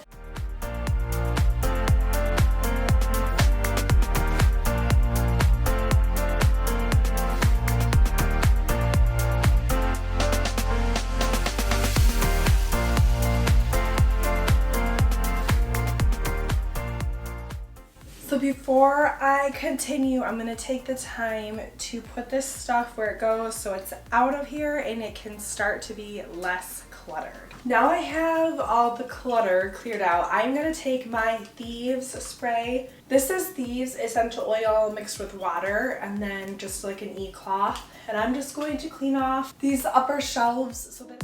So before I continue, I'm going to take the time to put this stuff where it goes so it's out of here and it can start to be less cluttered. Now I have all the clutter cleared out. I'm going to take my Thieves spray. This is Thieves essential oil mixed with water and then just like an e-cloth. And I'm just going to clean off these upper shelves so that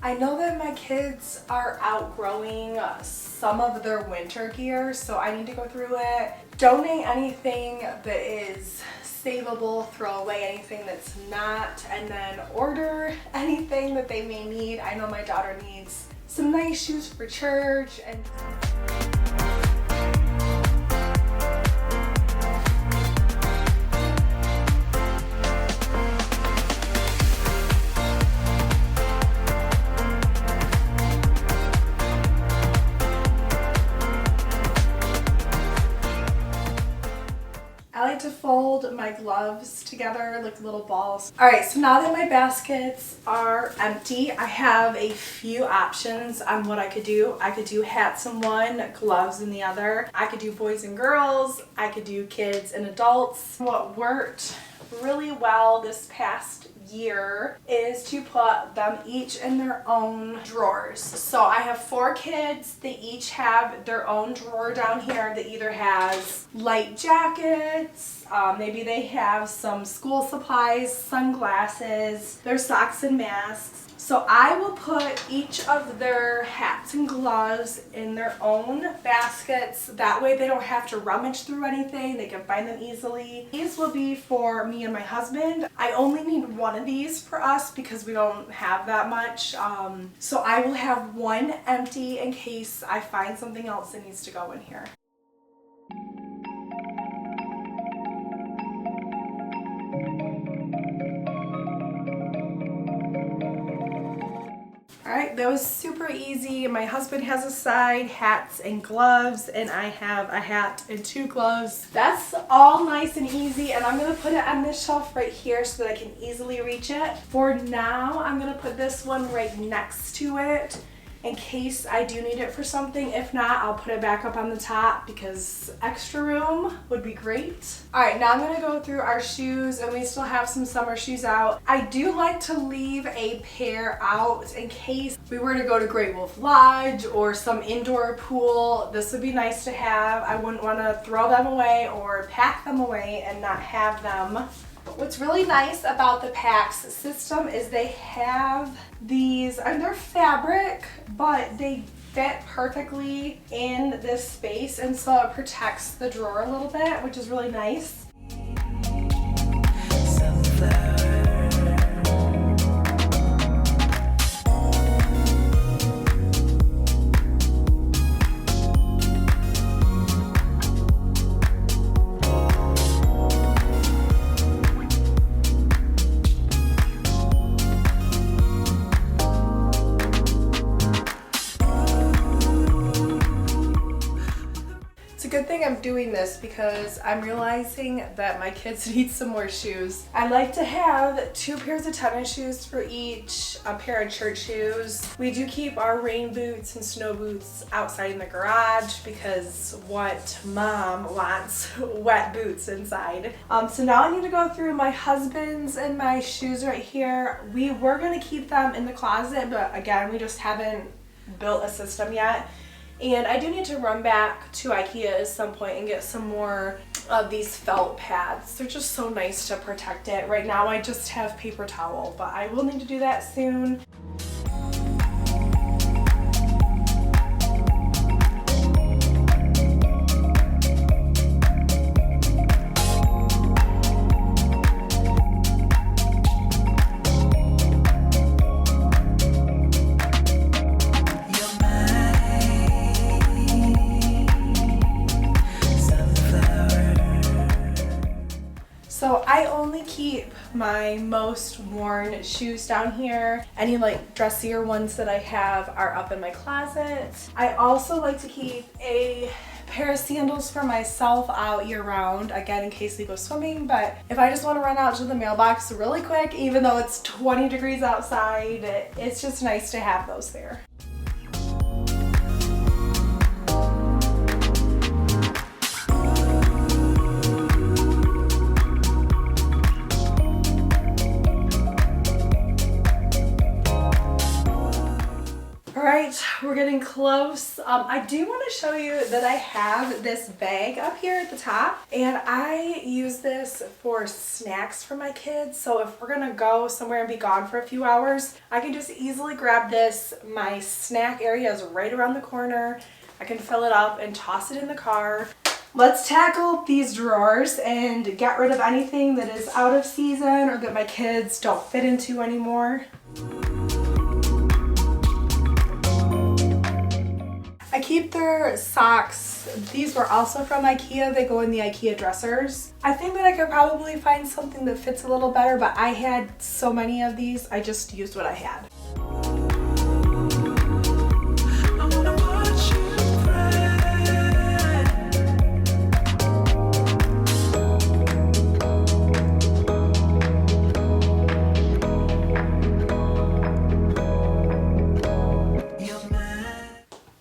I know that my kids are outgrowing some of their winter gear, so I need to go through it, donate anything that is savable, throw away anything that's not, and then order anything that they may need. I know my daughter needs some nice shoes for church and to fold my gloves together like little balls. Alright, so now that my baskets are empty, I have a few options on what I could do. I could do hats in one, gloves in the other. I could do boys and girls. I could do kids and adults. What worked really well this past year is to put them each in their own drawers. So I have 4 kids. They each have their own drawer down here that either has light jackets, maybe they have some school supplies, sunglasses, their socks and masks. So I will put each of their hats and gloves in their own baskets. That way they don't have to rummage through anything. They can find them easily. These will be for me and my husband. I only need one of these for us because we don't have that much. So I will have one empty in case I find something else that needs to go in here. Alright, that was super easy. My husband has a side, hats and gloves, and I have a hat and 2 gloves. That's all nice and easy, and I'm going to put it on this shelf right here so that I can easily reach it. For now, I'm going to put this one right next to it in case I do need it for something. If not, I'll put it back up on the top because extra room would be great. Alright, now I'm going to go through our shoes, and we still have some summer shoes out. I do like to leave a pair out in case we were to go to Great Wolf Lodge or some indoor pool. This would be nice to have. I wouldn't want to throw them away or pack them away and not have them. What's really nice about the PAX system is they have these, and they're fabric, but they fit perfectly in this space, and so it protects the drawer a little bit, which is really nice. Good thing I'm doing this because I'm realizing that my kids need some more shoes. I like to have 2 pairs of tennis shoes for each, a pair of church shoes. We do keep our rain boots and snow boots outside in the garage because what mom wants wet boots inside. So now I need to go through my husband's and my shoes right here. We were going to keep them in the closet, but again, we just haven't built a system yet. And I do need to run back to IKEA at some point and get some more of these felt pads. They're just so nice to protect it. Right now I just have paper towel, but I will need to do that soon. So I only keep my most worn shoes down here. Any like dressier ones that I have are up in my closet. I also like to keep a pair of sandals for myself out year round, again in case we go swimming, but if I just want to run out to the mailbox really quick, even though it's 20 degrees outside, it's just nice to have those there. Alright, we're getting close. I do want to show you that I have this bag up here at the top, and I use this for snacks for my kids. So if we're gonna go somewhere and be gone for a few hours, I can just easily grab this. My snack area is right around the corner. I can fill it up and toss it in the car. Let's tackle these drawers and get rid of anything that is out of season or that my kids don't fit into anymore. I keep their socks. These were also from IKEA. They go in the IKEA dressers. I think that I could probably find something that fits a little better, but I had so many of these, I just used what I had.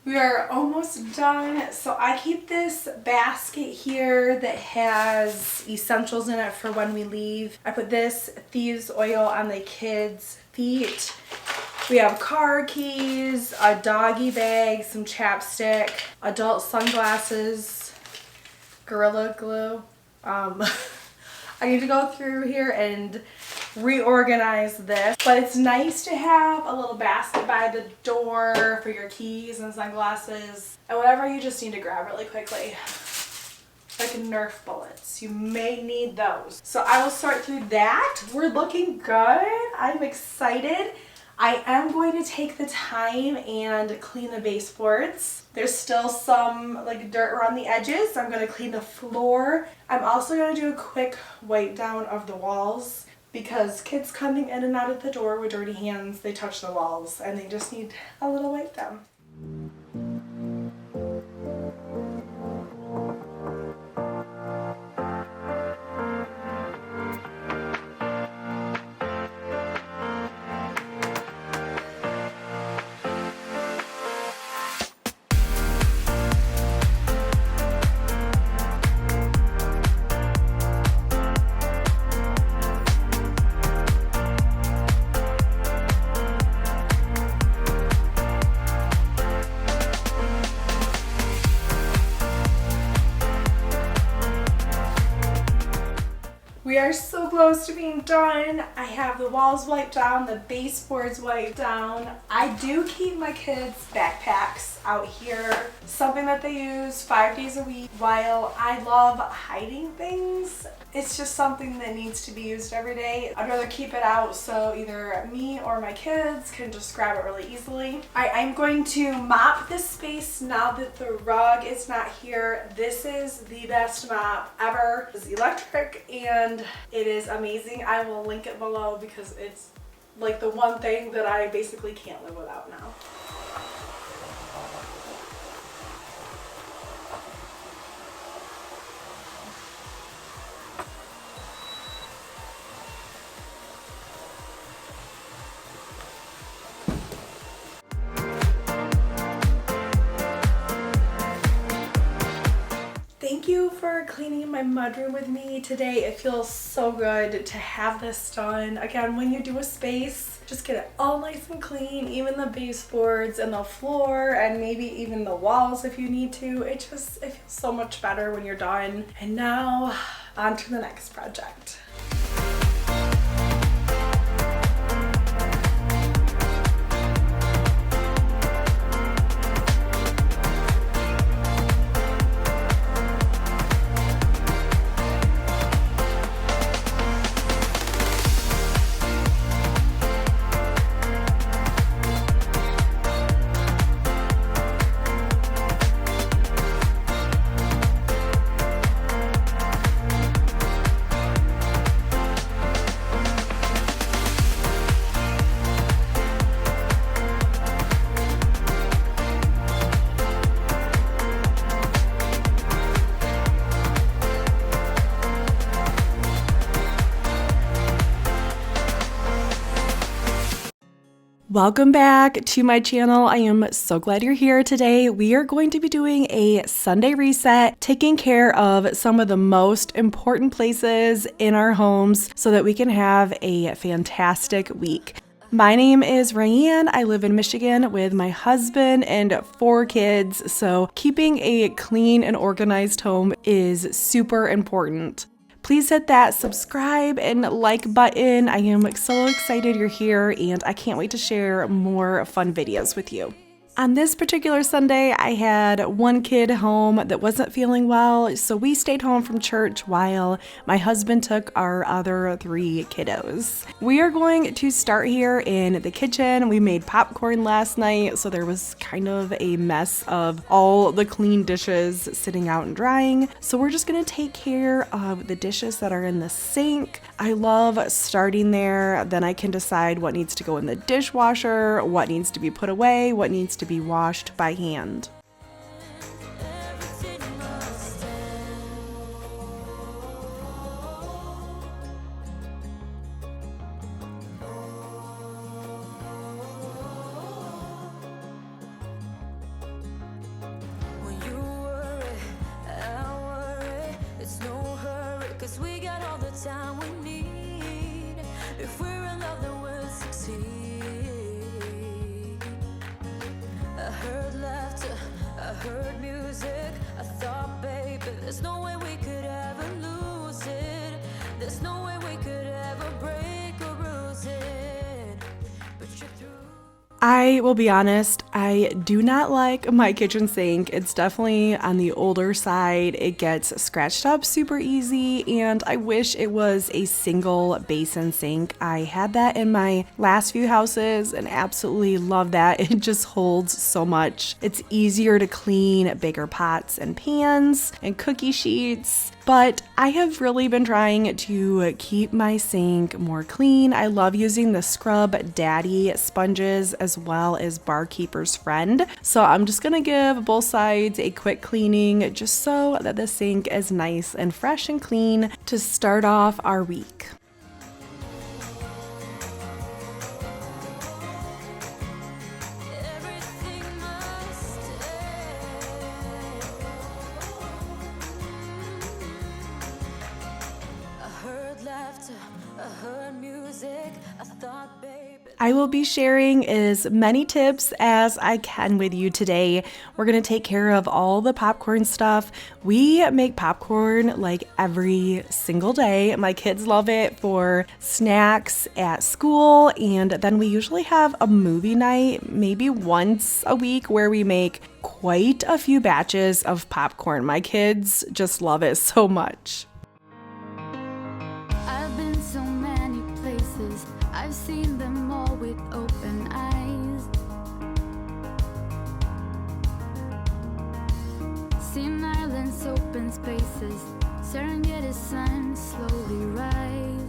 We We are almost done. So I keep this basket here that has essentials in it for when we leave. I put this thieves oil on the kids' feet. We have car keys, a doggy bag, some chapstick, adult sunglasses, Gorilla Glue. I need to go through here and reorganize this, but it's nice to have a little basket by the door for your keys and sunglasses and whatever you just need to grab really quickly. Like Nerf bullets, you may need those. So I will sort through that. We're looking good. I'm excited. I am going to take the time and clean the baseboards. There's still some like dirt around the edges. I'm going to clean the floor. I'm also going to do a quick wipe down of the walls because kids coming in and out of the door with dirty hands, they touch the walls and they just need a little wipe down. We are so close to being done. I have the walls wiped down, the baseboards wiped down. I do keep my kids' backpacks out here, something that they use 5 days a week. While I love hiding things, it's just something that needs to be used every day. I'd rather keep it out so either me or my kids can just grab it really easily. I'm going to mop this space now that the rug is not here. This is the best mop ever. It's electric and it is amazing. I will link it below because it's like the one thing that I basically can't live without now. Thank you for cleaning my mudroom with me today. It feels so good to have this done. Again, when you do a space, just get it all nice and clean, even the baseboards and the floor and maybe even the walls if you need to. It feels so much better when you're done. And now on to the next project. Welcome back to my channel. I am so glad you're here today. We are going to be doing a Sunday reset, taking care of some of the most important places in our homes so that we can have a fantastic week. My name is Raeanne. I live in Michigan with my husband and 4 kids, so keeping a clean and organized home is super important. Please hit that subscribe and like button. I am so excited you're here and I can't wait to share more fun videos with you. On this particular Sunday, I had one kid home that wasn't feeling well, so we stayed home from church while my husband took our other 3 kiddos. We are going to start here in the kitchen. We made popcorn last night, so there was kind of a mess of all the clean dishes sitting out and drying. So we're just gonna take care of the dishes that are in the sink. I love starting there, then I can decide what needs to go in the dishwasher, what needs to be put away, what needs to be washed by hand. time we need. If we're in love, then we'll succeed. I heard laughter, I heard music. I thought, baby, there's no way we could ever lose it. There's no way we could ever break or bruise it. But you're through. I will be honest, I do not like my kitchen sink. It's definitely on the older side. It gets scratched up super easy, and I wish it was a single basin sink. I had that in my last few houses and absolutely love that. It just holds so much. It's easier to clean bigger pots and pans and cookie sheets. But I have really been trying to keep my sink more clean. I love using the Scrub Daddy sponges as well as Barkeeper's Friend. So I'm just gonna give both sides a quick cleaning just so that the sink is nice and fresh and clean to start off our week. Everything must I heard laughter, I heard music. I thought, baby. I will be sharing as many tips as I can with you today. We're going to take care of all the popcorn stuff. We make popcorn like every single day. My kids love it for snacks at school, and then we usually have a movie night maybe once a week where we make quite a few batches of popcorn. My kids just love it so much. I've been so many places, I've seen them all with open eyes. Seen islands, open spaces, Serengeti sun slowly rise.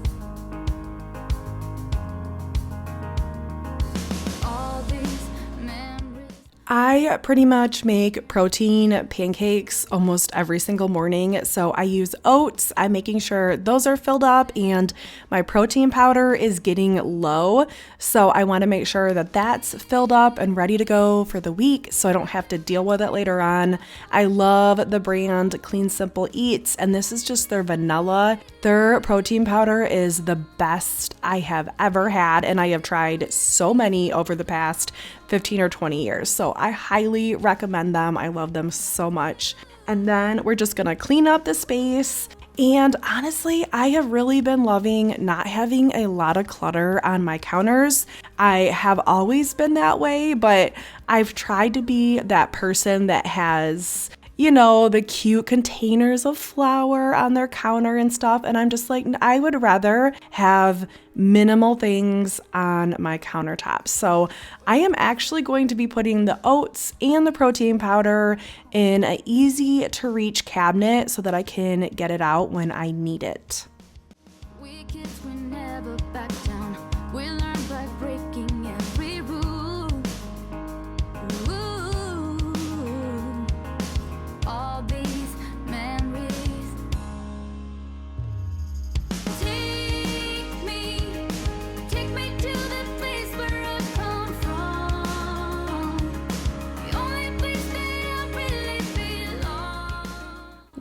All these memories. I pretty much make protein pancakes almost every single morning. So I use oats. I'm making sure those are filled up, and my protein powder is getting low. So I want to make sure that that's filled up and ready to go for the week so I don't have to deal with it later on. I love the brand Clean Simple Eats, and this is just their vanilla. Their protein powder is the best I have ever had, and I have tried so many over the past 15 or 20 years. So I highly recommend them. I love them so much. And then we're just gonna clean up the space. And honestly, I have really been loving not having a lot of clutter on my counters. I have always been that way, but I've tried to be that person that has, you know, the cute containers of flour on their counter and stuff. And I'm just like, I would rather have minimal things on my countertops. So I am actually going to be putting the oats and the protein powder in an easy to reach cabinet so that I can get it out when I need it. We kids, we never back down. We learn by breaking every rule. Ooh, all these memories. Take me to the place where I come from. The only place that I really belong.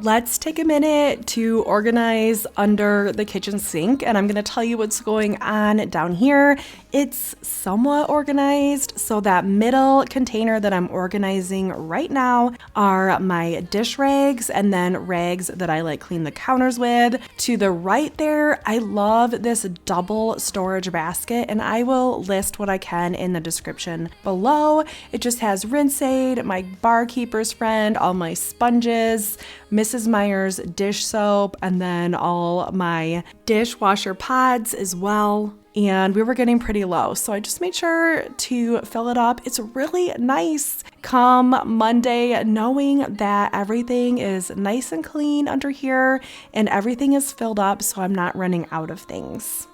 Let's take a minute to organize under the kitchen sink, and I'm going to tell you what's going on down here. It's somewhat organized, so that middle container that I'm organizing right now are my dish rags and then rags that I like clean the counters with. To the right there, I love this double storage basket, and I will list what I can in the description below. It just has Rinse Aid, my Barkeeper's Friend, all my sponges, Mrs. Meyer's dish soap, and then all my dishwasher pods as well. And we were getting pretty low, so I just made sure to fill it up. It's really nice come Monday knowing that everything is nice and clean under here and everything is filled up, so I'm not running out of things.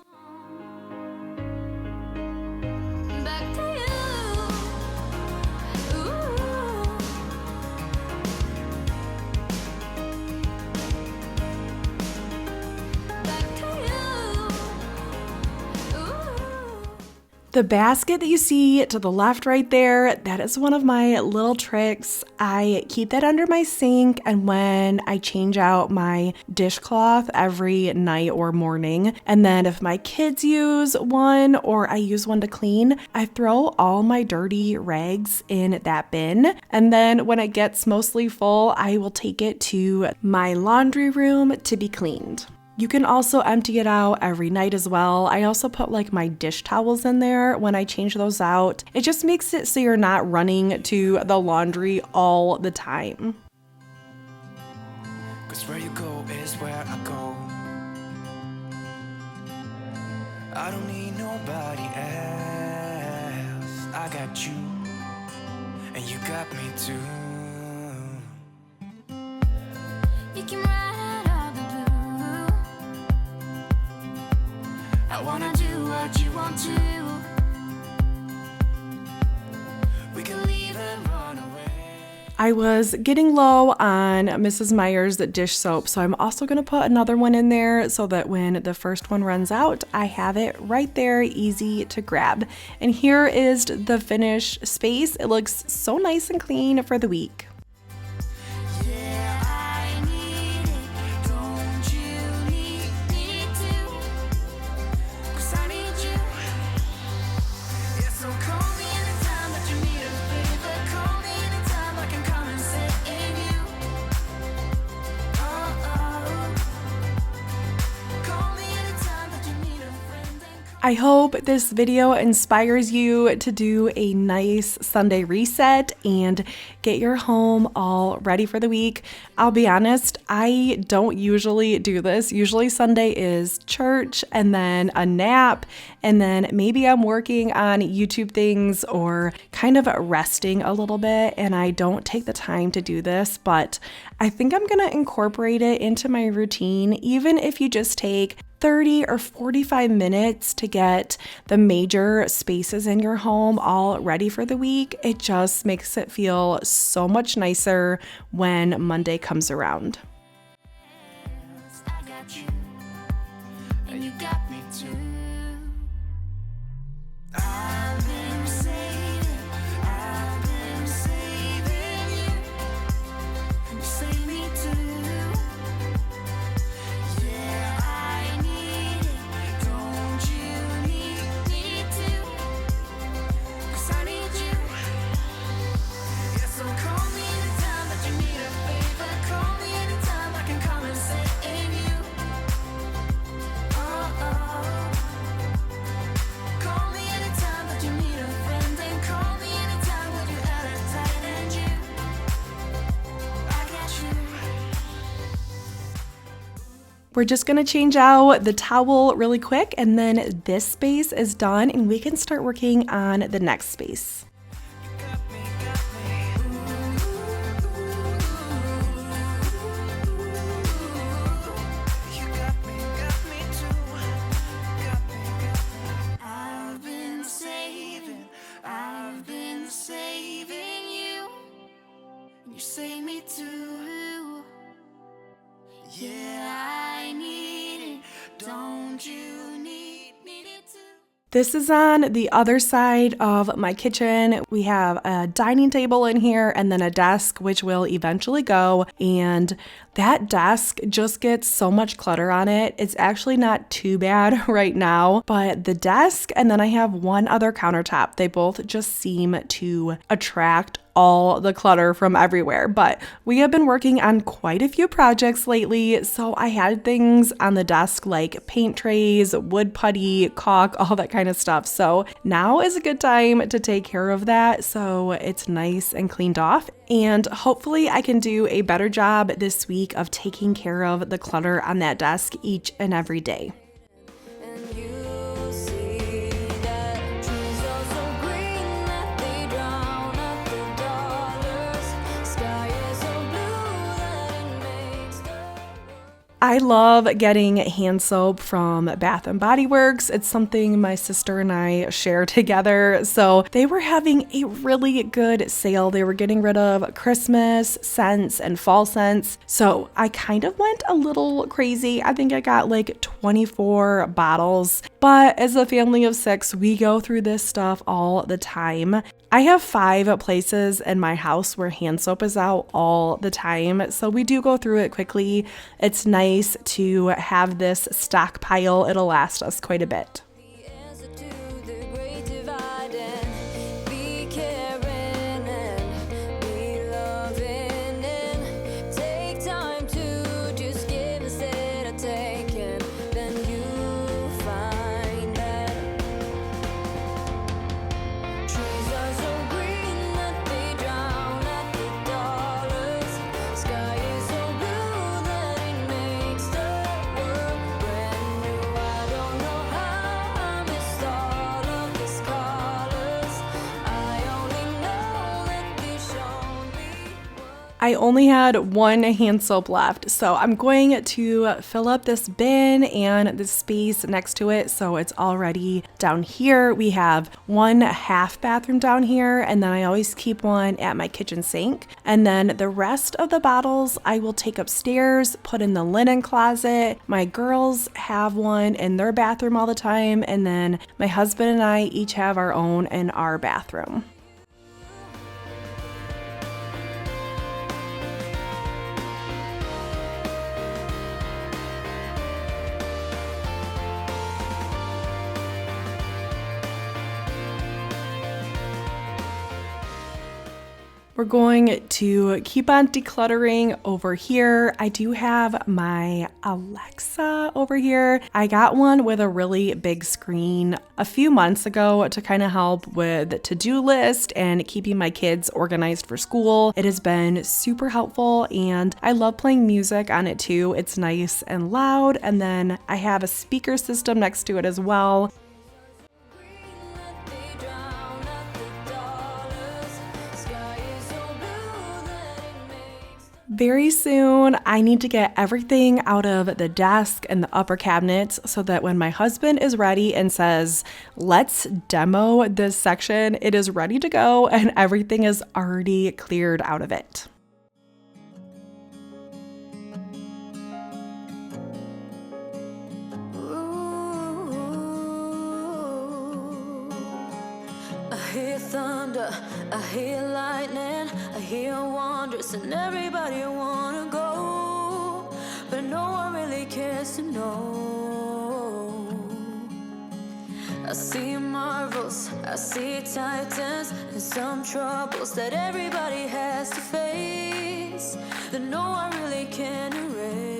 Back to you. Ooh. Back to you. Ooh. The basket that you see to the left right there, that is one of my little tricks. I keep that under my sink, and when I change out my dishcloth every night or morning, and then if my kids use one or I use one to clean, I throw all my dirty rags in that bin. And then when it gets mostly full, I will take it to my laundry room to be cleaned. You can also empty it out every night as well. I also put like my dish towels in there when I change those out. It just makes it so you're not running to the laundry all the time. 'Cause where you go is where I go. I don't need nobody else. I got you, and you got me too. You can ride all the blue. I wanna do what you want to. We can leave and run away. I was getting low on Mrs. Meyer's dish soap, so I'm also going to put another one in there so that when the first one runs out, I have it right there, easy to grab. And here is the finished space. It looks so nice and clean for the week. I hope this video inspires you to do a nice Sunday reset and get your home all ready for the week. I'll be honest, I don't usually do this. Usually Sunday is church and then a nap, and then maybe I'm working on YouTube things or kind of resting a little bit, and I don't take the time to do this, but I think I'm gonna incorporate it into my routine, even if you just take 30 or 45 minutes to get the major spaces in your home all ready for the week. It just makes it feel so much nicer when Monday comes around. I got you, and you got me too. I've been saving you, and you save me too. Yeah, I need it, don't you need me too? 'Cause I need you. Yeah, so call me anytime that you need a favor. Call me anytime I can come and save you. Oh, call me anytime that you need a friend, and call me anytime when you're out of time, and you, I got you. We're just gonna change out the towel really quick, and then this space is done and we can start working on the next space. I've been saving you, and you save me too. Yeah, I need it, don't you need it too? This is on the other side of my kitchen. We have a dining table in here and then a desk, which will eventually go. And that desk just gets so much clutter on it. It's actually not too bad right now, but the desk and then I have one other countertop. They both just seem to attract all the clutter from everywhere. But we have been working on quite a few projects lately, so I had things on the desk like paint trays, wood putty, caulk, all that kind of stuff. So now is a good time to take care of that so it's nice and cleaned off. And hopefully I can do a better job this week of taking care of the clutter on that desk each and every day. And you see that trees are so green that they drown out the dollars. Sky is so blue that it makes the I love getting hand soap from Bath and Body Works. It's something my sister and I share together. So they were having a really good sale. They were getting rid of Christmas scents and fall scents. So I kind of went a little crazy. I think I got like 24 bottles. But as a family of 6, we go through this stuff all the time. I have 5 places in my house where hand soap is out all the time, so we do go through it quickly. It's nice to have this stockpile. It'll last us quite a bit. I only had 1 hand soap left, so I'm going to fill up this bin and the space next to it so it's already down here. We have 1 half bathroom down here, and then I always keep one at my kitchen sink. And then the rest of the bottles I will take upstairs, put in the linen closet. My girls have one in their bathroom all the time, and then my husband and I each have our own in our bathroom. We're going to keep on decluttering over here. I do have my Alexa over here. I got one with a really big screen a few months ago to kind of help with the to-do list and keeping my kids organized for school. It has been super helpful, and I love playing music on it too. It's nice and loud, and then I have a speaker system next to it as well. Very soon, I need to get everything out of the desk and the upper cabinets so that when my husband is ready and says, let's demo this section, it is ready to go and everything is already cleared out of it. I hear thunder, I hear lightning, I hear wonders, and everybody wanna go, but no one really cares to know. I see marvels, I see titans, and some troubles that everybody has to face, that no one really can erase.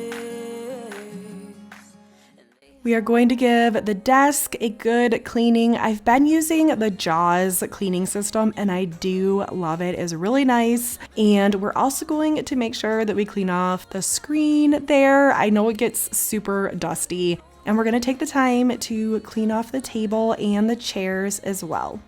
We are going to give the desk a good cleaning. I've been using the Jaws cleaning system and I do love it. It's really nice. And we're also going to make sure that we clean off the screen there. I know it gets super dusty. And we're going to take the time to clean off the table and the chairs as well.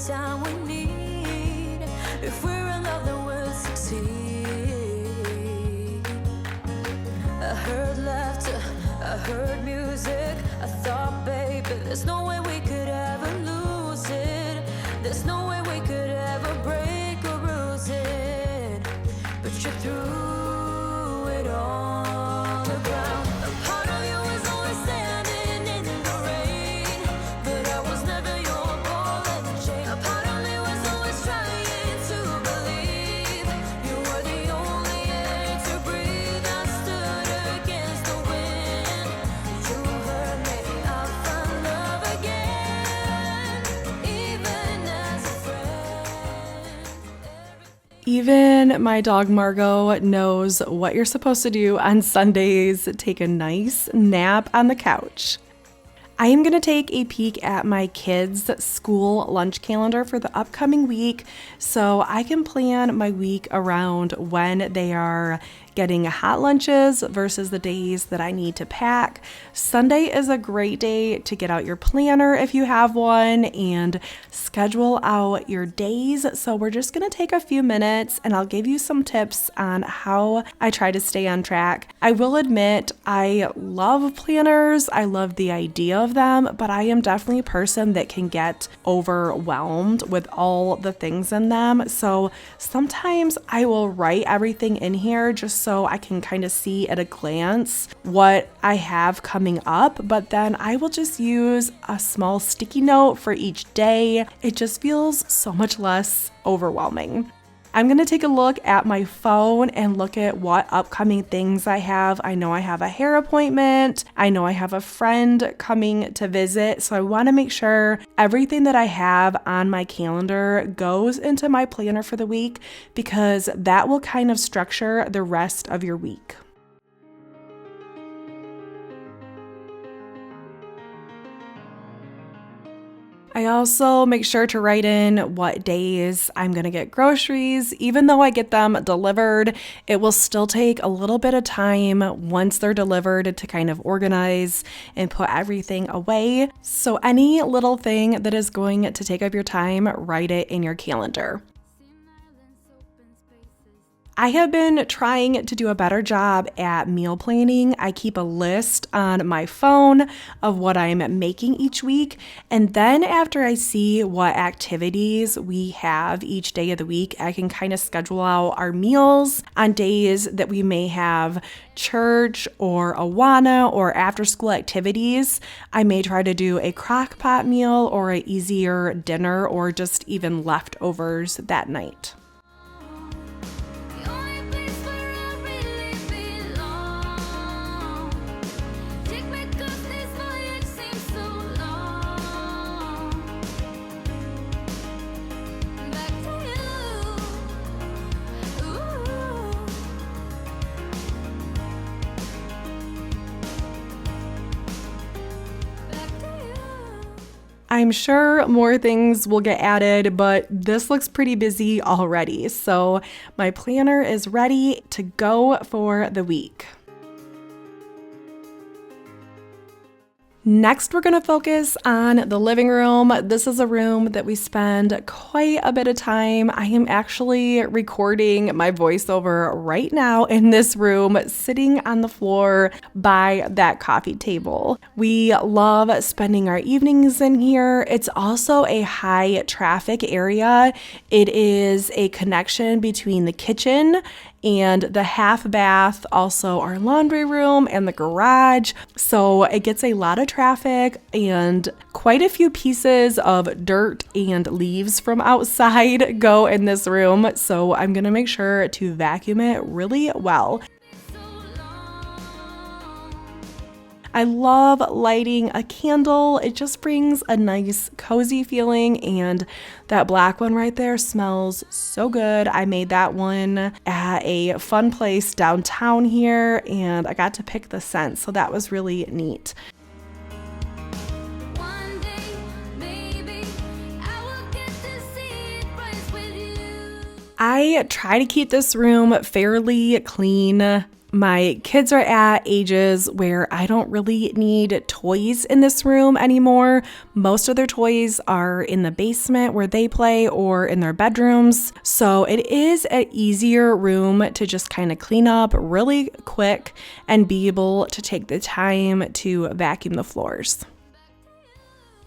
Time we need. If we're in love, then we'll succeed. I heard laughter, I heard music. I thought, baby, there's no way we could ever lose it. There's no way we could ever break or bruise it. But you threw it on the ground. A part of you is always standing in the rain, but I was never your ball and chain. A part of me was always trying to believe you were the only air to breathe. I stood against the wind. You hurt me, I found love again, even as a friend. Even my dog Margot knows what you're supposed to do on Sundays. Take a nice nap on the couch. I am going to take a peek at my kids' school lunch calendar for the upcoming week so I can plan my week around when they are getting hot lunches versus the days that I need to pack. Sunday is a great day to get out your planner if you have one and schedule out your days. So we're just going to take a few minutes and I'll give you some tips on how I try to stay on track. I will admit I love planners. I love the idea of them, but I am definitely a person that can get overwhelmed with all the things in them. So sometimes I will write everything in here just so I can kind of see at a glance what I have coming up, but then I will just use a small sticky note for each day. It just feels so much less overwhelming. I'm going to take a look at my phone and look at what upcoming things I have. I know I have a hair appointment. I know I have a friend coming to visit. So I want to make sure everything that I have on my calendar goes into my planner for the week because that will kind of structure the rest of your week. I also make sure to write in what days I'm going to get groceries. Even though I get them delivered, it will still take a little bit of time once they're delivered to kind of organize and put everything away. So any little thing that is going to take up your time, write it in your calendar. I have been trying to do a better job at meal planning. I keep a list on my phone of what I'm making each week. And then after I see what activities we have each day of the week, I can kind of schedule out our meals on days that we may have church or Awana or after school activities. I may try to do a crock pot meal or an easier dinner or just even leftovers that night. I'm sure more things will get added, but this looks pretty busy already. So my planner is ready to go for the week. Next, we're going to focus on the living room. This is a room that we spend quite a bit of time. I am actually recording my voiceover right now in this room, sitting on the floor by that coffee table. We love spending our evenings in here. It's also a high traffic area. It is a connection between the kitchen and the half bath, also our laundry room and the garage. So it gets a lot of traffic and quite a few pieces of dirt and leaves from outside go in this room. So I'm gonna make sure to vacuum it really well. I love lighting a candle. It just brings a nice cozy feeling, and that black one right there smells so good. I made that one at a fun place downtown here and I got to pick the scent, so that was really neat. I try to keep this room fairly clean. My kids are at ages where I don't really need toys in this room anymore. Most of their toys are in the basement where they play or in their bedrooms. So it is an easier room to just kind of clean up really quick and be able to take the time to vacuum the floors.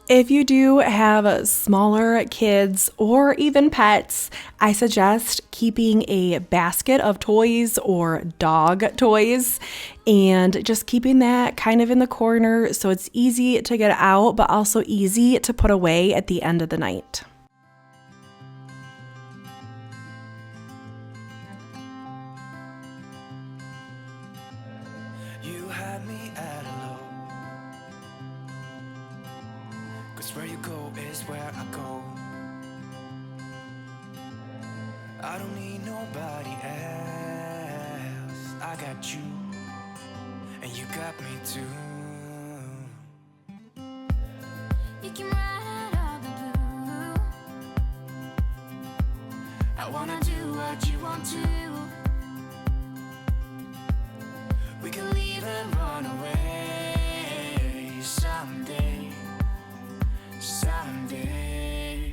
If you do have smaller kids or even pets, I suggest keeping a basket of toys or dog toys and just keeping that kind of in the corner so it's easy to get out, but also easy to put away at the end of the night. You had me at a low, 'cause where you go is where I go. I don't need nobody else. I got you, and you got me too. came right out of the blue. I wanna do what you want to. We can leave and run away someday, someday.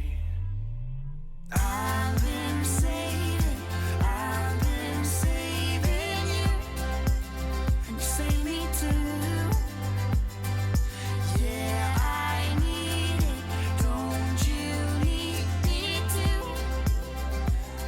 I've been saving you, and you save me too. Yeah, I need it, don't you need me too?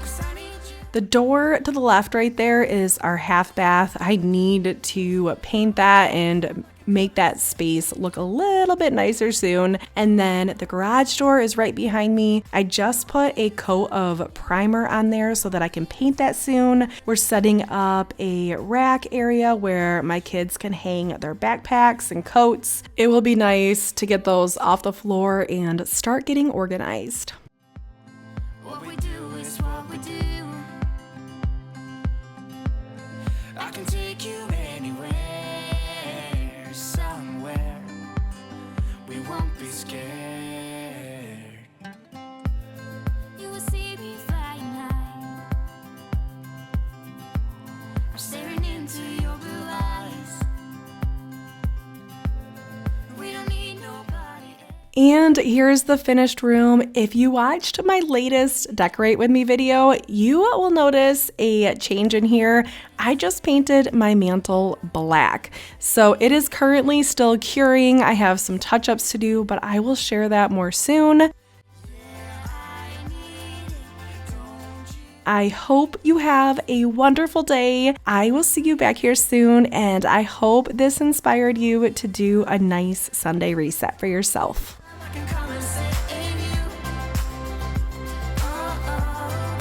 'Cause I need you. The door to the left right there is our half bath. I need to paint that and make that space look a little bit nicer soon. And then the garage door is right behind me. I just put a coat of primer on there so that I can paint that soon. We're setting up a rack area where my kids can hang their backpacks and coats. It will be nice to get those off the floor and start getting organized. What we do is what we do. I can take you anywhere, somewhere. We won't be scared. You will see me flying high. I'm staring into your blue eyes. We don't need nobody else. And here's the finished room. If you watched my latest Decorate With Me video, you will notice a change in here. I just painted my mantle black. So it is currently still curing. I have some touch-ups to do, but I will share that more soon. I hope you have a wonderful day. I will see you back here soon, and I hope this inspired you to do a nice Sunday reset for yourself. I can come and sit in you. Oh,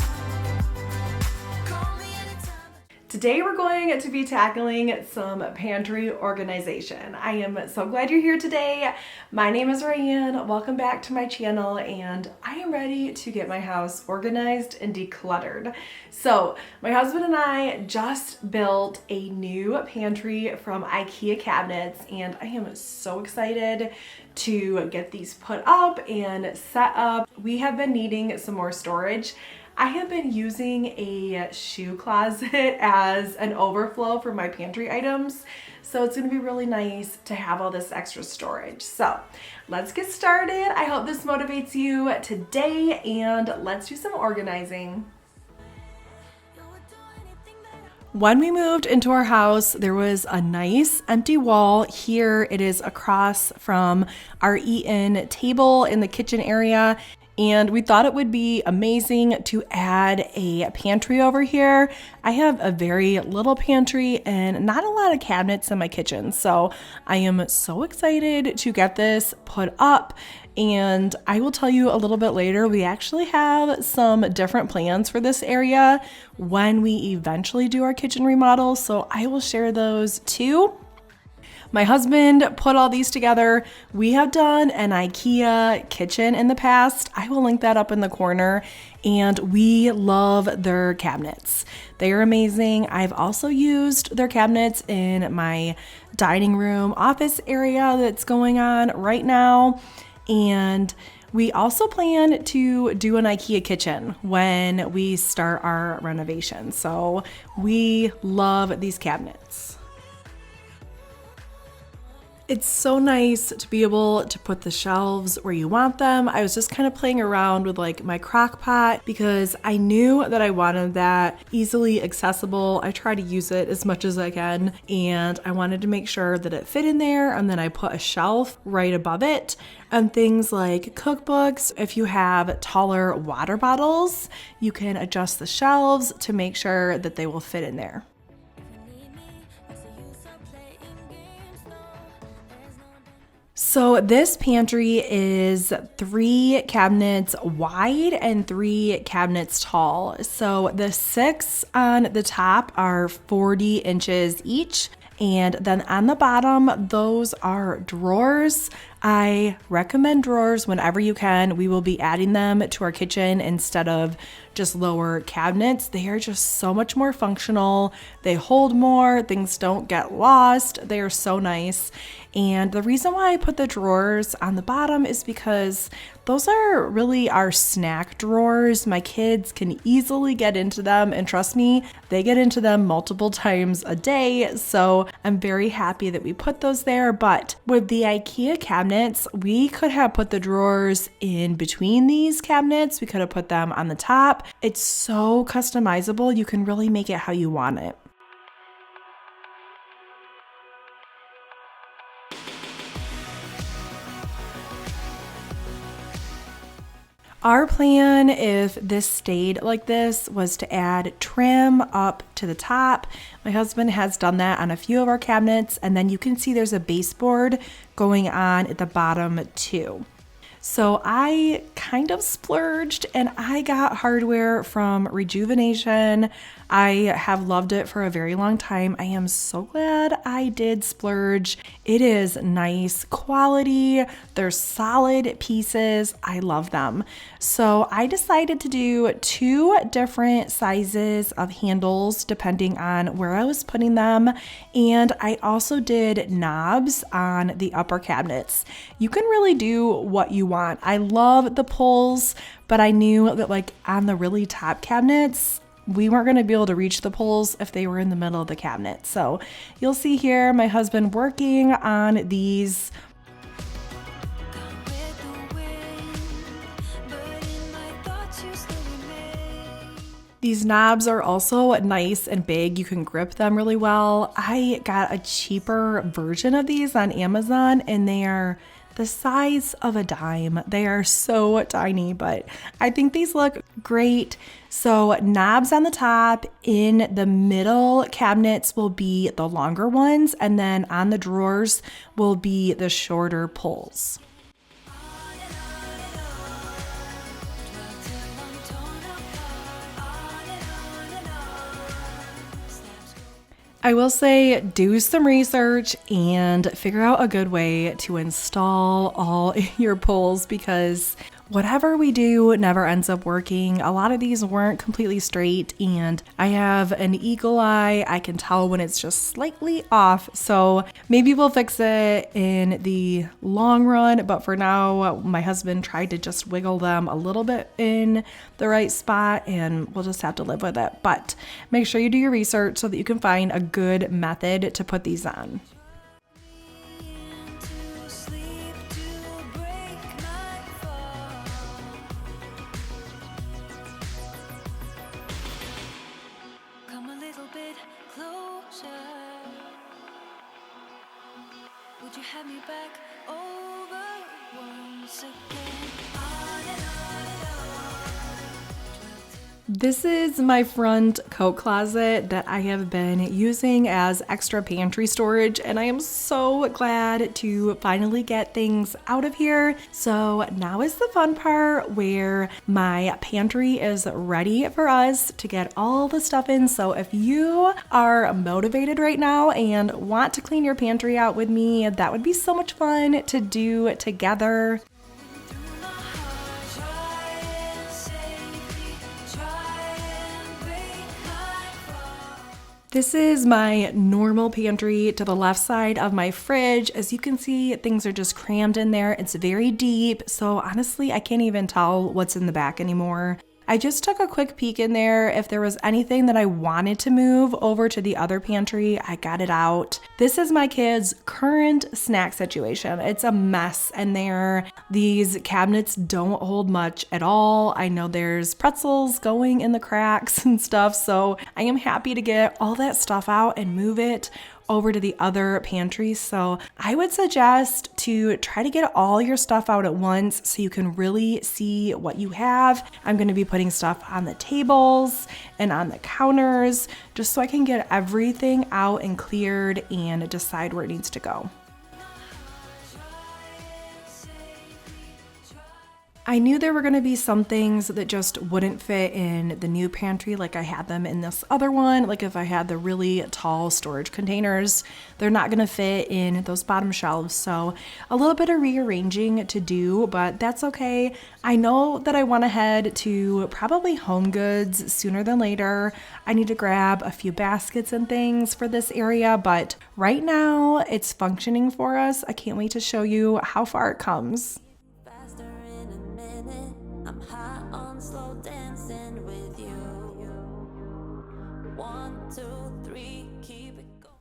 call me anytime. Today we're going to be tackling some pantry organization. I am so glad you're here today. My name is Raeanne. Welcome back to my channel, and I am ready to get my house organized and decluttered. So my husband and I just built a new pantry from IKEA cabinets, and I am so excited to get these put up and set up. We have been needing some more storage. I have been using a shoe closet as an overflow for my pantry items, so it's gonna be really nice to have all this extra storage. So let's get started. I hope this motivates you today, and let's do some organizing. When we moved into our house, there was a nice empty wall. Here it is across from our eat-in table in the kitchen area. And we thought it would be amazing to add a pantry over here. I have a very little pantry and not a lot of cabinets in my kitchen. So I am so excited to get this put up. And I will tell you a little bit later, we actually have some different plans for this area when we eventually do our kitchen remodel. So I will share those too. My husband put all these together. We have done an IKEA kitchen in the past. I will link that up in the corner, and we love their cabinets. They are amazing. I've also used their cabinets in my dining room office area that's going on right now. And we also plan to do an IKEA kitchen when we start our renovation. So we love these cabinets. It's so nice to be able to put the shelves where you want them. I was just kind of playing around with like my crock pot because I knew that I wanted that easily accessible. I try to use it as much as I can, and I wanted to make sure that it fit in there, and then I put a shelf right above it. And things like cookbooks, if you have taller water bottles, you can adjust the shelves to make sure that they will fit in there. So this pantry is 3 cabinets wide and 3 cabinets tall. So the 6 on the top are 40 inches each. And then on the bottom, those are drawers. I recommend drawers whenever you can. We will be adding them to our kitchen instead of just lower cabinets. They are just so much more functional. They hold more, things don't get lost. They are so nice. And the reason why I put the drawers on the bottom is because those are really our snack drawers. My kids can easily get into them, and trust me, they get into them multiple times a day. So I'm very happy that we put those there. But with the IKEA cabinets, we could have put the drawers in between these cabinets. We could have put them on the top. It's so customizable. You can really make it how you want it. Our plan, if this stayed like this, was to add trim up to the top. My husband has done that on a few of our cabinets, and then you can see there's a baseboard going on at the bottom too. So I kind of splurged and I got hardware from Rejuvenation. I have loved it for a very long time. I am so glad I did splurge. It is nice quality. They're solid pieces. I love them. So I decided to do 2 different sizes of handles depending on where I was putting them. And I also did knobs on the upper cabinets. You can really do what you want. I love the pulls, but I knew that like on the really top cabinets, we weren't going to be able to reach the pulls if they were in the middle of the cabinet. So you'll see here my husband working on these. These knobs are also nice and big. You can grip them really well. I got a cheaper version of these on Amazon and they are the size of a dime. They are so tiny, but I think these look great. So knobs on the top, in the middle cabinets will be the longer ones, and then on the drawers will be the shorter pulls. I will say do some research and figure out a good way to install all your pulls, because whatever we do never ends up working. A lot of these weren't completely straight and I have an eagle eye. I can tell when it's just slightly off. So maybe we'll fix it in the long run. But for now, my husband tried to just wiggle them a little bit in the right spot and we'll just have to live with it. But make sure you do your research so that you can find a good method to put these on. Would you have me back over once again? This is my front coat closet that I have been using as extra pantry storage, and I am so glad to finally get things out of here. So now is the fun part where my pantry is ready for us to get all the stuff in. So if you are motivated right now and want to clean your pantry out with me, that would be so much fun to do together. This is my normal pantry to the left side of my fridge. As you can see, things are just crammed in there. It's very deep, so honestly, I can't even tell what's in the back anymore. I just took a quick peek in there. If there was anything that I wanted to move over to the other pantry, I got it out. This is my kids' current snack situation. It's a mess in there. These cabinets don't hold much at all. I know there's pretzels going in the cracks and stuff, so I am happy to get all that stuff out and move it over to the other pantry. So I would suggest to try to get all your stuff out at once so you can really see what you have. I'm going to be putting stuff on the tables and on the counters just so I can get everything out and cleared and decide where it needs to go. I knew there were going to be some things that just wouldn't fit in the new pantry like I had them in this other one. Like if I had the really tall storage containers, they're not going to fit in those bottom shelves. So a little bit of rearranging to do, but that's okay. I know that I want to head to probably Home Goods sooner than later. I need to grab a few baskets and things for this area, but right now it's functioning for us. I can't wait to show you how far it comes.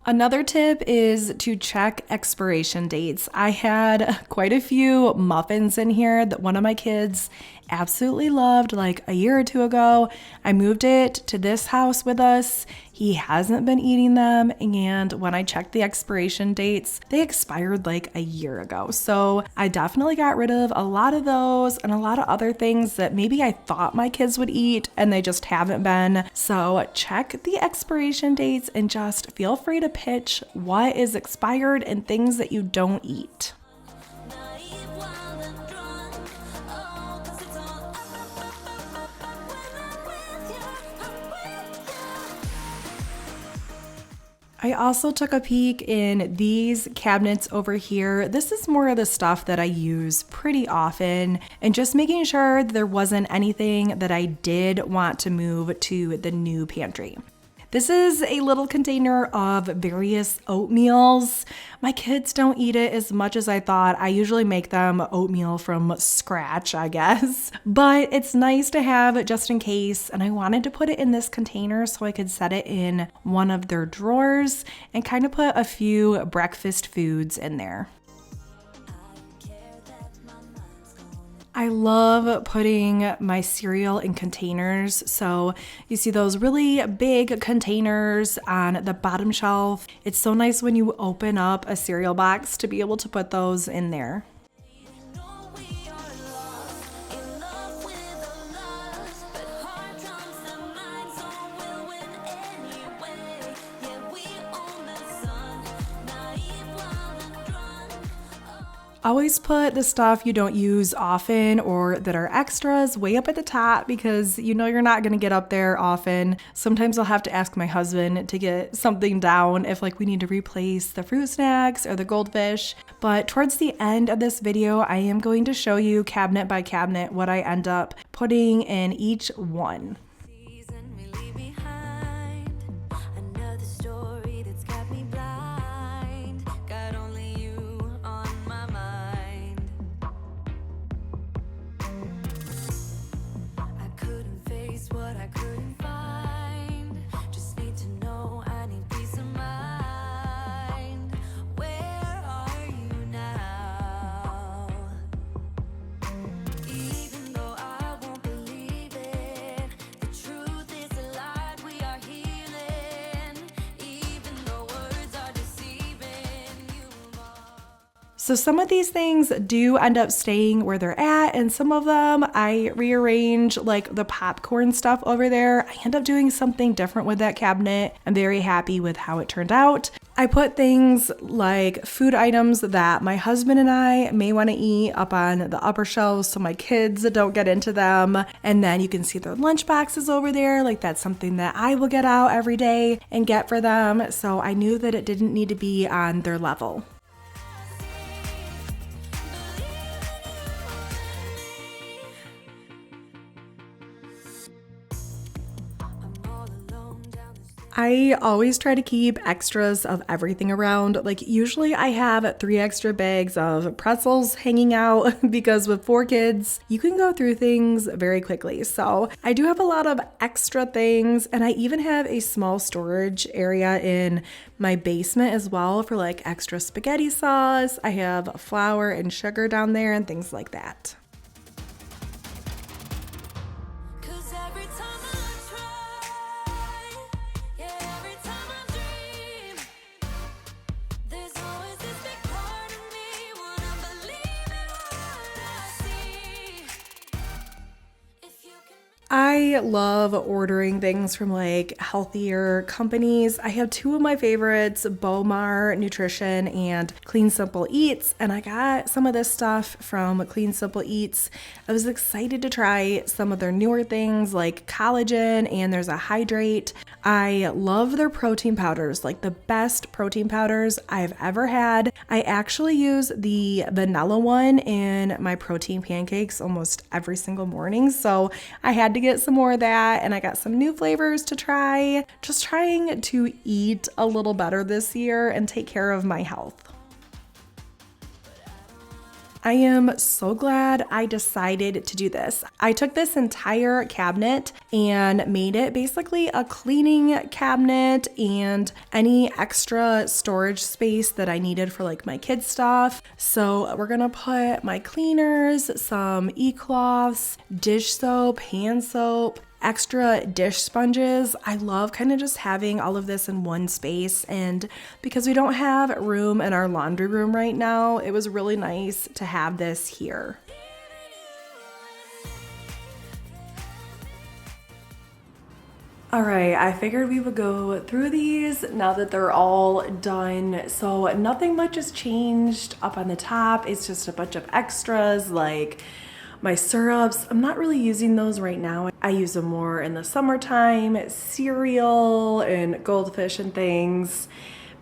Another tip is to check expiration dates. I had quite a few muffins in here that one of my kids absolutely loved like a year or two ago. I moved it to this house with us. He hasn't been eating them, and when I checked the expiration dates, they expired like a year ago. So I definitely got rid of a lot of those and a lot of other things that maybe I thought my kids would eat and they just haven't been. So check the expiration dates and just feel free to pitch what is expired and things that you don't eat. I also took a peek in these cabinets over here. This is more of the stuff that I use pretty often, and just making sure that there wasn't anything that I did want to move to the new pantry. This is a little container of various oatmeals. My kids don't eat it as much as I thought. I usually make them oatmeal from scratch, I guess. But it's nice to have just in case, and I wanted to put it in this container so I could set it in one of their drawers and kind of put a few breakfast foods in there. I love putting my cereal in containers. So you see those really big containers on the bottom shelf. It's so nice when you open up a cereal box to be able to put those in there. Always put the stuff you don't use often or that are extras way up at the top because you know you're not going to get up there often. Sometimes I'll have to ask my husband to get something down if like we need to replace the fruit snacks or the goldfish. But towards the end of this video, I am going to show you cabinet by cabinet what I end up putting in each one. So some of these things do end up staying where they're at, and some of them I rearrange, like the popcorn stuff over there. I end up doing something different with that cabinet. I'm very happy with how it turned out. I put things like food items that my husband and I may want to eat up on the upper shelves so my kids don't get into them. And then you can see their lunch boxes over there. Like that's something that I will get out every day and get for them. So I knew that it didn't need to be on their level. I always try to keep extras of everything around. Like usually I have 3 extra bags of pretzels hanging out because with 4 kids, you can go through things very quickly. So I do have a lot of extra things, and I even have a small storage area in my basement as well for like extra spaghetti sauce. I have flour and sugar down there and things like that. I love ordering things from like healthier companies. I have two of my favorites, Bomar Nutrition and Clean Simple Eats, and I got some of this stuff from Clean Simple Eats. I was excited to try some of their newer things like collagen, and there's a hydrate. I love their protein powders, like the best protein powders I've ever had. I actually use the vanilla one in my protein pancakes almost every single morning, so I had to get some more of that, and I got some new flavors to try. Just trying to eat a little better this year and take care of my health. I am so glad I decided to do this. I took this entire cabinet and made it basically a cleaning cabinet and any extra storage space that I needed for like my kids' stuff. So we're gonna put my cleaners, some e-cloths, dish soap, hand soap, extra dish sponges. I love kind of just having all of this in one space, and because we don't have room in our laundry room right now, it was really nice to have this here. All right, I figured we would go through these now that they're all done. So nothing much has changed up on the top. It's just a bunch of extras like my syrups. I'm not really using those right now. I use them more in the summertime, cereal and goldfish and things.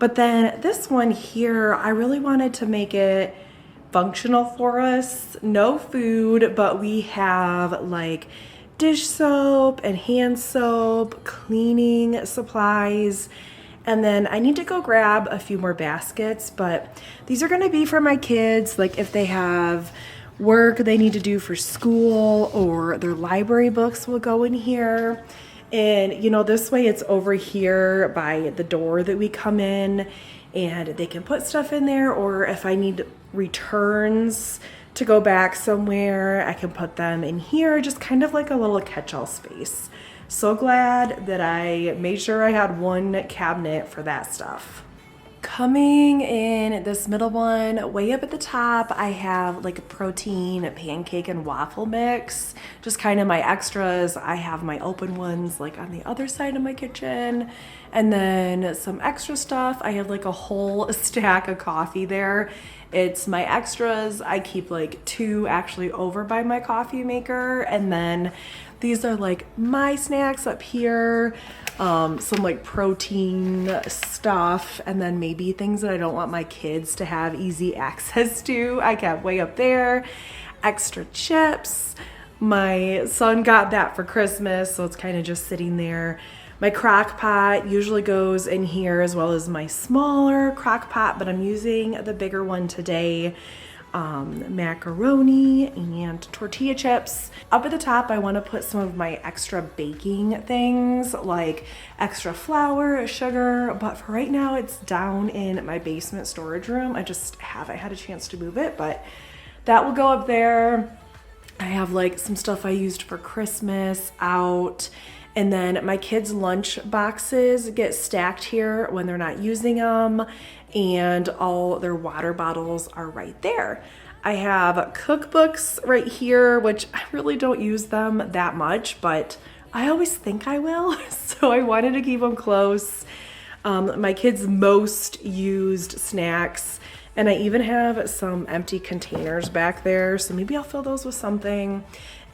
But then this one here, I really wanted to make it functional for us. No food, but we have like dish soap and hand soap, cleaning supplies. And then I need to go grab a few more baskets, but these are gonna be for my kids, like if they have work they need to do for school or their library books will go in here. And you know, this way it's over here by the door that we come in, and they can put stuff in there, or if I need returns to go back somewhere, I can put them in here, just kind of like a little catch-all space. So glad that I made sure I had one cabinet for that stuff. Coming in this middle one, way up at the top, I have like a protein pancake and waffle mix, just kind of my extras. I have my open ones like on the other side of my kitchen, and then some extra stuff. I have like a whole stack of coffee there. It's my extras. I keep like two actually over by my coffee maker, and then these are like my snacks up here. Some like protein stuff, and then maybe things that I don't want my kids to have easy access to. I kept way up there. Extra chips. My son got that for Christmas, so it's kind of just sitting there. My crock pot usually goes in here, as well as my smaller crock pot, but I'm using the bigger one today. Macaroni and tortilla chips. Up at the top, I want to put some of my extra baking things like extra flour, sugar, but for right now it's down in my basement storage room. I just haven't had a chance to move it, but that will go up there. I have like some stuff I used for Christmas out. And then my kids' lunch boxes get stacked here when they're not using them, and all their water bottles are right there. I have cookbooks right here, which I really don't use them that much, but I always think I will, so I wanted to keep them close. My kids' most used snacks, and I even have some empty containers back there, so maybe I'll fill those with something.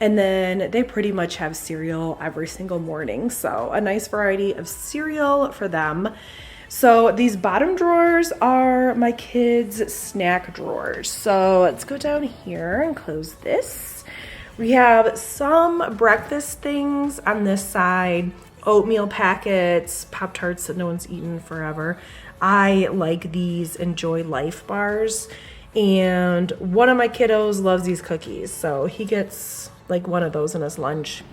And then they pretty much have cereal every single morning, so a nice variety of cereal for them. So these bottom drawers are my kids' snack drawers. So let's go down here and close this. We have some breakfast things on this side, oatmeal packets, Pop-Tarts that no one's eaten forever. I like these Enjoy Life bars, and one of my kiddos loves these cookies, so he gets like one of those in his lunch.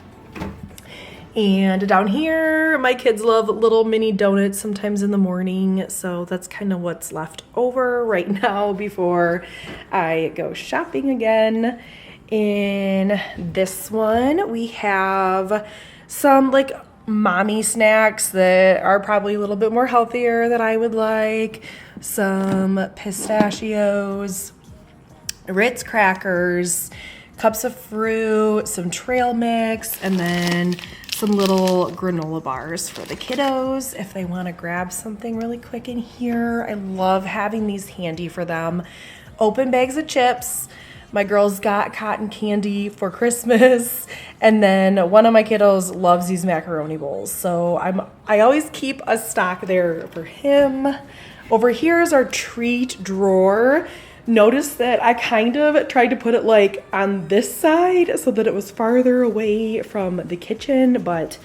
And down here, my kids love little mini donuts sometimes in the morning, so that's kind of what's left over right now before I go shopping again. In this one, we have some like mommy snacks that are probably a little bit more healthier than I would like. Some pistachios, Ritz crackers, cups of fruit, some trail mix, and then some little granola bars for the kiddos if they want to grab something really quick in here. I love having these handy for them. Open bags of chips. My girls got cotton candy for Christmas, and then one of my kiddos loves these macaroni bowls, so I always keep a stock there for him. Over here is our treat drawer. Notice that I kind of tried to put it like on this side so that it was farther away from the kitchen, but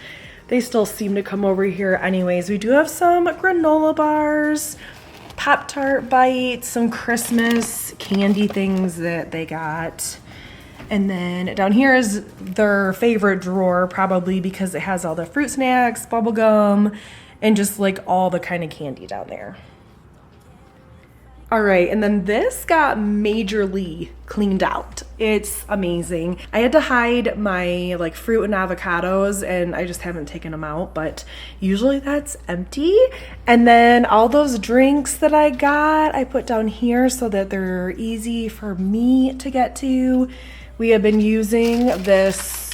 they still seem to come over here anyways. We do have some granola bars, Pop-Tart bites, some Christmas candy things that they got. And then down here is their favorite drawer, probably because it has all the fruit snacks, bubble gum, and just like all the kind of candy down there. All right, and then this got majorly cleaned out. It's amazing. I had to hide my like fruit and avocados, and I just haven't taken them out, but usually that's empty. And then all those drinks that I got, I put down here so that they're easy for me to get to. We have been using this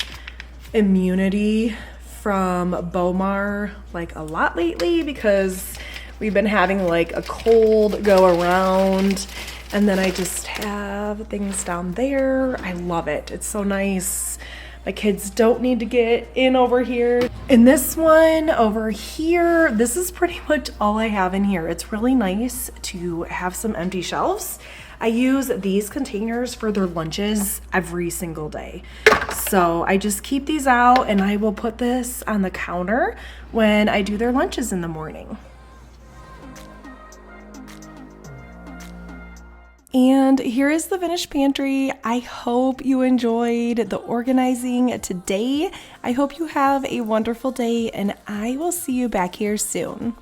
immunity from Bomar like a lot lately because we've been having like a cold go around, and then I just have things down there. I love it. It's so nice. My kids don't need to get in over here. And this one over here, this is pretty much all I have in here. It's really nice to have some empty shelves. I use these containers for their lunches every single day. So I just keep these out, and I will put this on the counter when I do their lunches in the morning. And here is the finished pantry. I hope you enjoyed the organizing today. I hope you have a wonderful day, and I will see you back here soon.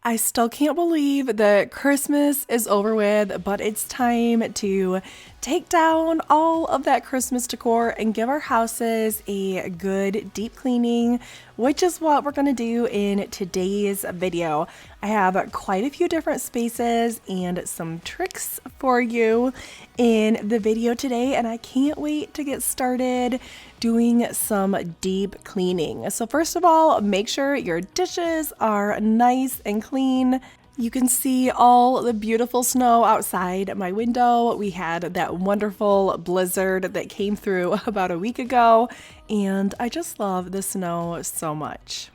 I still can't believe that Christmas is over with, but it's time to take down all of that Christmas decor and give our houses a good deep cleaning, which is what we're going to do in today's video. I have quite a few different spaces and some tricks for you in the video today, and I can't wait to get started doing some deep cleaning. So first of all, make sure your dishes are nice and clean. You can see all the beautiful snow outside my window. We had that wonderful blizzard that came through about a week ago, and I just love the snow so much.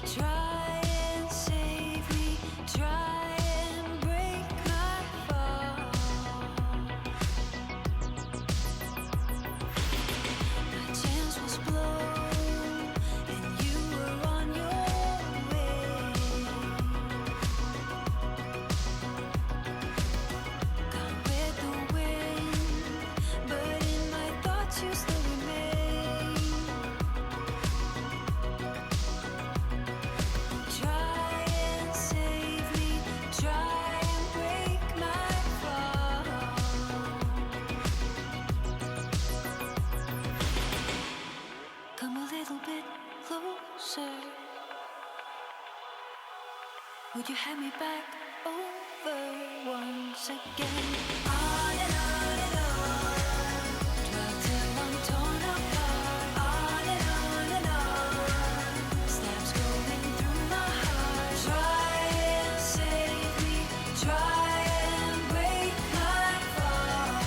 Try and save me, try and break my fall. My chance was blown, and you were on your way. Gone with the wind, but in my thoughts you still remain. Try and save me, try and break my fall. Come a little bit closer. Would you have me back over once again? On and on and on. Dwell till I'm torn apart. On and on. Stabs going through my heart. Try and save me. Try and break my fall.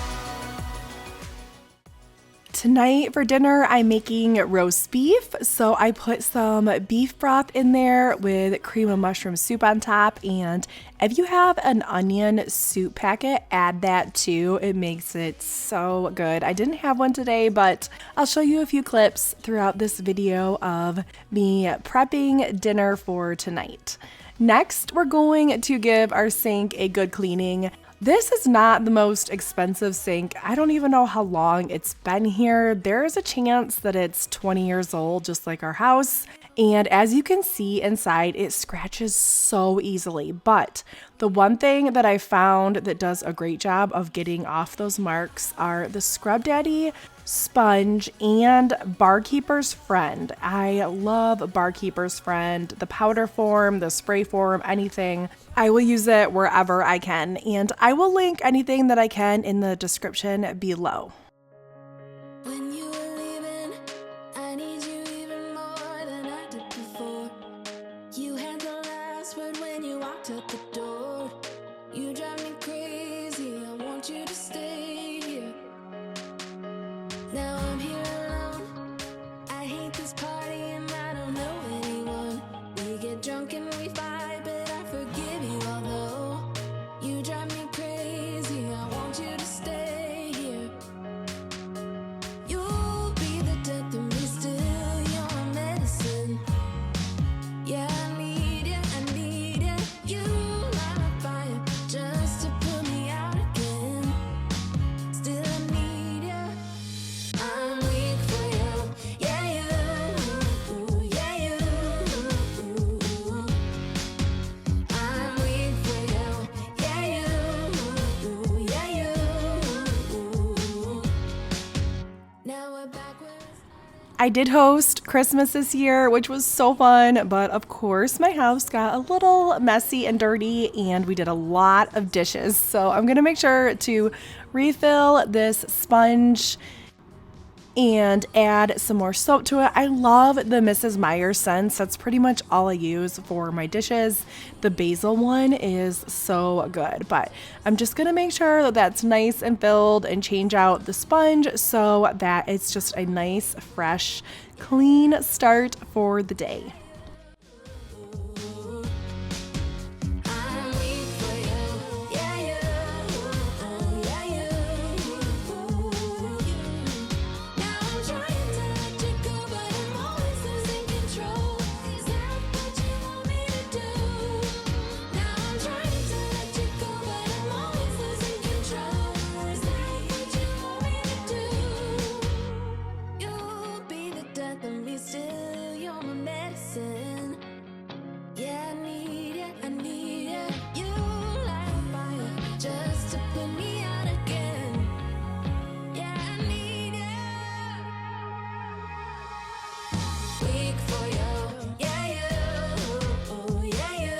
Tonight for dinner, I'm making roast beef. So I put some beef broth in there with cream of mushroom soup on top. And if you have an onion soup packet, add that too. It makes it so good. I didn't have one today, but I'll show you a few clips throughout this video of me prepping dinner for tonight. Next, we're going to give our sink a good cleaning. This is not the most expensive sink. I don't even know how long it's been here. There is a chance that it's 20 years old, just like our house. And as you can see inside, it scratches so easily. But the one thing that I found that does a great job of getting off those marks are the Scrub Daddy sponge, and Barkeeper's Friend. I love Barkeeper's Friend, the powder form, the spray form, anything. I will use it wherever I can, and I will link anything that I can in the description below. When you were leaving, I need you even more than I did before. You had the last word when you walked out the door. You drive me crazy, I want you to stay here. Now I'm here alone, I hate this party and I don't know anyone. We get drunk and we fight, but I forgive you although you drive me crazy, I want you to stay here. You'll be the death of me still, you're my medicine. Yeah, I need you, I need you. You light a fire just to put me out again. Still I need you. I'm weak for you. Yeah, you. Yeah, you. I'm weak for you. Yeah, you. Yeah, you. Now we're back where it's I did host Christmas this year, which was so fun, but of course my house got a little messy and dirty and we did a lot of dishes. So I'm gonna make sure to refill this sponge and add some more soap to it. I love the Mrs. Meyer scents. That's pretty much all I use for my dishes. The basil one is so good, but I'm just gonna make sure that that's nice and filled and change out the sponge so that it's just a nice, fresh, clean start for the day. I'm weak for you. Yeah, you. Yeah, you. Now I'm trying to let you go, but I'm always losing control. Is that what you want me to do? Now I'm trying to let you go, but I'm always losing control. Is that what you want me to do? You'll be the death of me still, you're my medicine. Yeah, I need it, I need it. You light a fire just to put me out again. Yeah, I need it. Weak for you. Yeah, you. Yeah, you.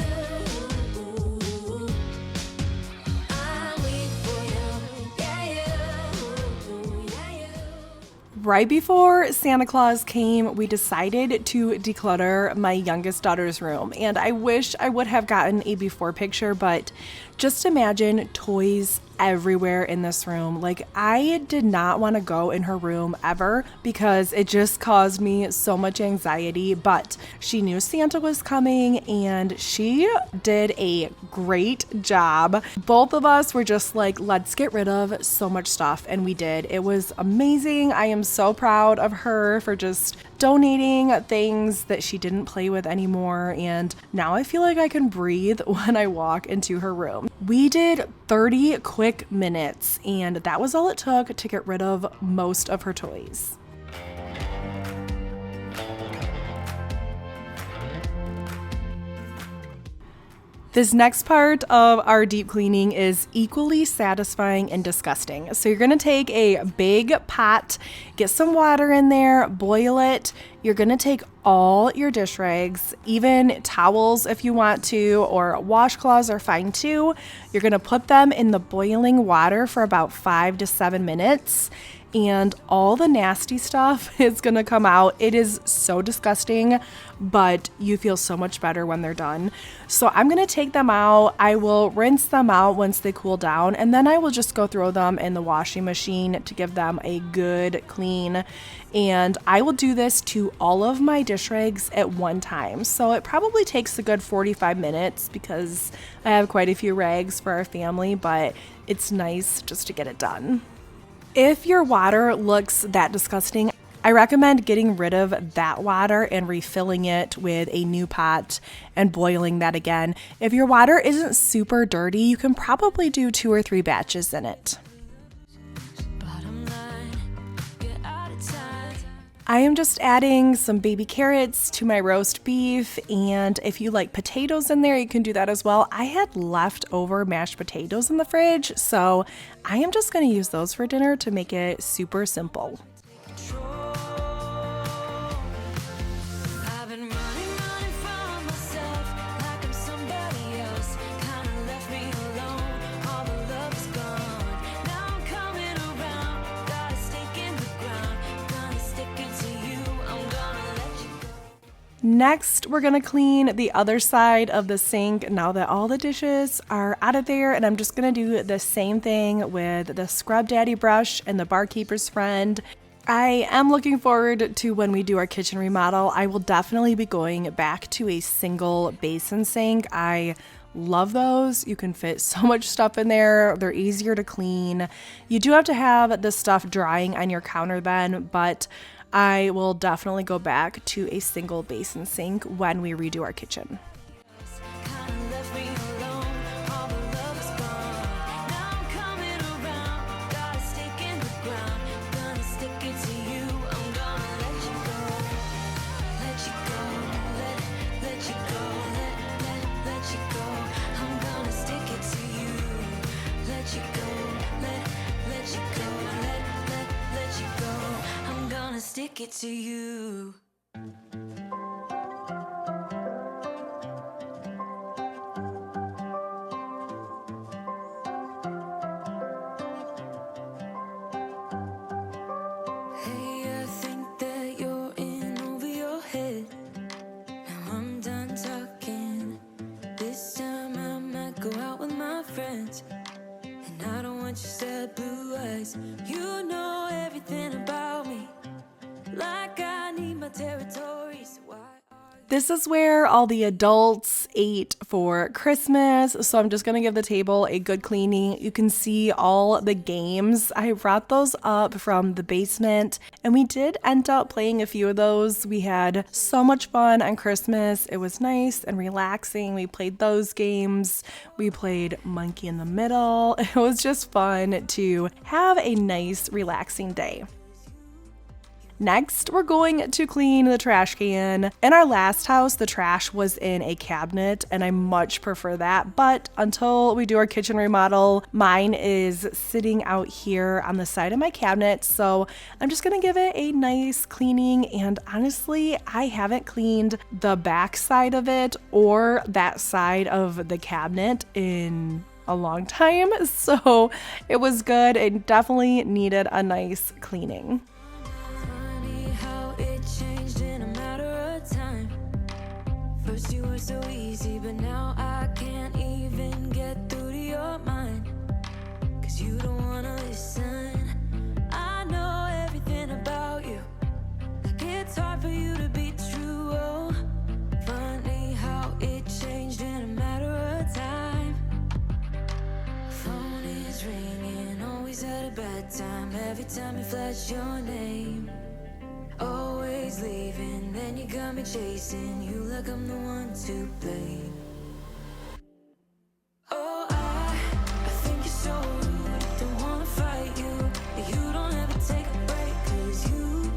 I'm weak for you. Yeah, you. Yeah, you. Right before Santa Claus came, we decided to declutter my youngest daughter's room. And I wish I would have gotten a before picture, but just imagine toys everywhere in this room. Like, I did not want to go in her room ever because it just caused me so much anxiety, but she knew Santa was coming and she did a great job. Both of us were just like, let's get rid of so much stuff, and we did. It was amazing. I am so proud of her for just donating things that she didn't play with anymore, and now I feel like I can breathe when I walk into her room. We did 30 quick minutes, and that was all it took to get rid of most of her toys. This next part of our deep cleaning is equally satisfying and disgusting. So you're gonna take a big pot, get some water in there, boil it. You're gonna take all your dish rags, even towels if you want to, or washcloths are fine too. You're gonna put them in the boiling water for about 5 to 7 minutes. And all the nasty stuff is gonna come out. It is so disgusting, but you feel so much better when they're done. So I'm gonna take them out. I will rinse them out once they cool down, and then I will just go throw them in the washing machine to give them a good clean. And I will do this to all of my dish rags at one time. So it probably takes a good 45 minutes because I have quite a few rags for our family, but it's nice just to get it done. If your water looks that disgusting, I recommend getting rid of that water and refilling it with a new pot and boiling that again. If your water isn't super dirty, you can probably do 2 or 3 batches in it. Bottom line, get out of time. I am just adding some baby carrots to my roast beef, and if you like potatoes in there, you can do that as well. I had leftover mashed potatoes in the fridge, so I am just going to use those for dinner to make it super simple. Next, we're gonna clean the other side of the sink now that all the dishes are out of there, and I'm just gonna do the same thing with the Scrub Daddy brush and the Barkeeper's Friend. I am looking forward to when we do our kitchen remodel. I will definitely be going back to a single basin sink. I love those. You can fit so much stuff in there. They're easier to clean. You do have to have the stuff drying on your counter then, but I will definitely go back to a single basin sink when we redo our kitchen. Stick it to you. Hey, I think that you're in over your head. Now I'm done talking. This time I might go out with my friends. And I don't want your sad blue eyes. You know everything about me. Like I need my territory, so why? This is where all the adults ate for Christmas, so I'm just gonna give the table a good cleaning. You can see all the games. I brought those up from the basement, and we did end up playing a few of those. We had so much fun on Christmas. It was nice and relaxing. We played those games. We played Monkey in the Middle. It was just fun to have a nice, relaxing day. Next, we're going to clean the trash can. In our last house, the trash was in a cabinet, and I much prefer that. But until we do our kitchen remodel, mine is sitting out here on the side of my cabinet. So I'm just gonna give it a nice cleaning. And honestly, I haven't cleaned the back side of it or that side of the cabinet in a long time. So it was good. It definitely needed a nice cleaning. First you were so easy, but now I can't even get through to your mind. Cause you don't wanna listen. I know everything about you. Like it's hard for you to be true. Oh, funny how it changed in a matter of time. Phone is ringing, always at a bad time. Every time you flash your name. Always leaving, then you got me chasing you like I'm the one to blame. Oh, I think you're so rude, don't wanna fight you, but you don't ever take a break, cause you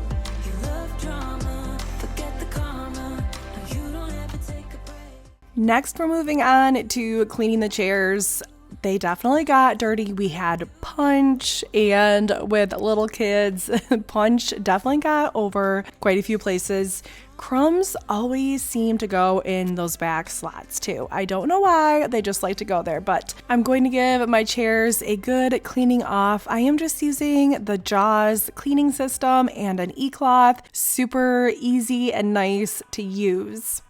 love drama, forget the karma, no, you don't ever take a break. Next, we're moving on to cleaning the chairs. They definitely got dirty. We had Punch, and with little kids, Punch definitely got over quite a few places. Crumbs always seem to go in those back slots too. I don't know why, they just like to go there, but I'm going to give my chairs a good cleaning off. I am just using the Jaws cleaning system and an e-cloth. Super easy and nice to use.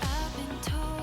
I've been told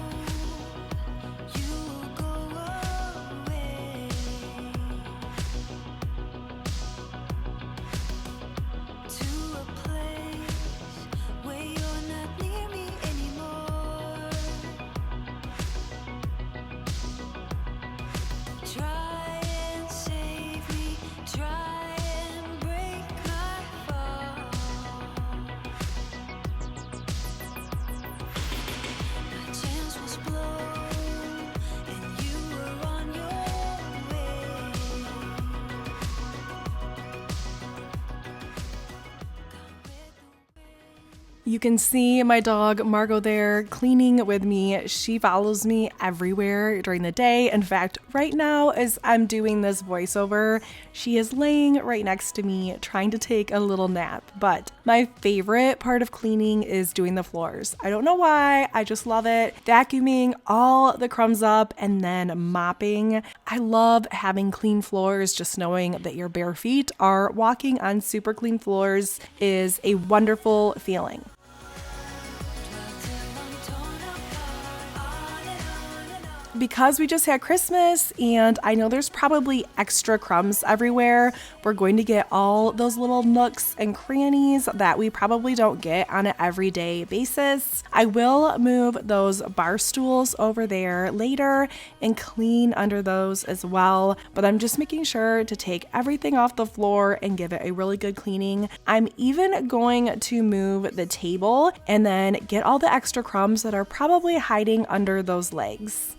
You can see my dog Margot there cleaning with me. She follows me everywhere during the day. In fact, right now as I'm doing this voiceover, she is laying right next to me trying to take a little nap. But my favorite part of cleaning is doing the floors. I don't know why, I just love it. Vacuuming all the crumbs up and then mopping. I love having clean floors. Just knowing that your bare feet are walking on super clean floors is a wonderful feeling. Because we just had Christmas and I know there's probably extra crumbs everywhere, we're going to get all those little nooks and crannies that we probably don't get on an everyday basis. I will move those bar stools over there later and clean under those as well, but I'm just making sure to take everything off the floor and give it a really good cleaning. I'm even going to move the table and then get all the extra crumbs that are probably hiding under those legs.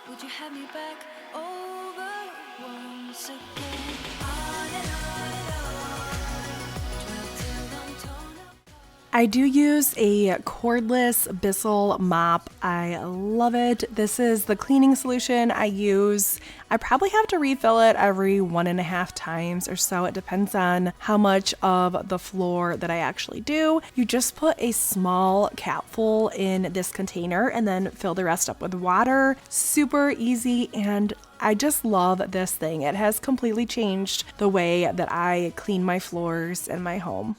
Would you have me back over once again? On and on and on. 12 till I'm torn up. I do use a cordless Bissell mop. I love it. This is the cleaning solution I use. I probably have to refill it every 1.5 times or so. It depends on how much of the floor that I actually do. You just put a small capful in this container and then fill the rest up with water. Super easy, and I just love this thing. It has completely changed the way that I clean my floors in my home.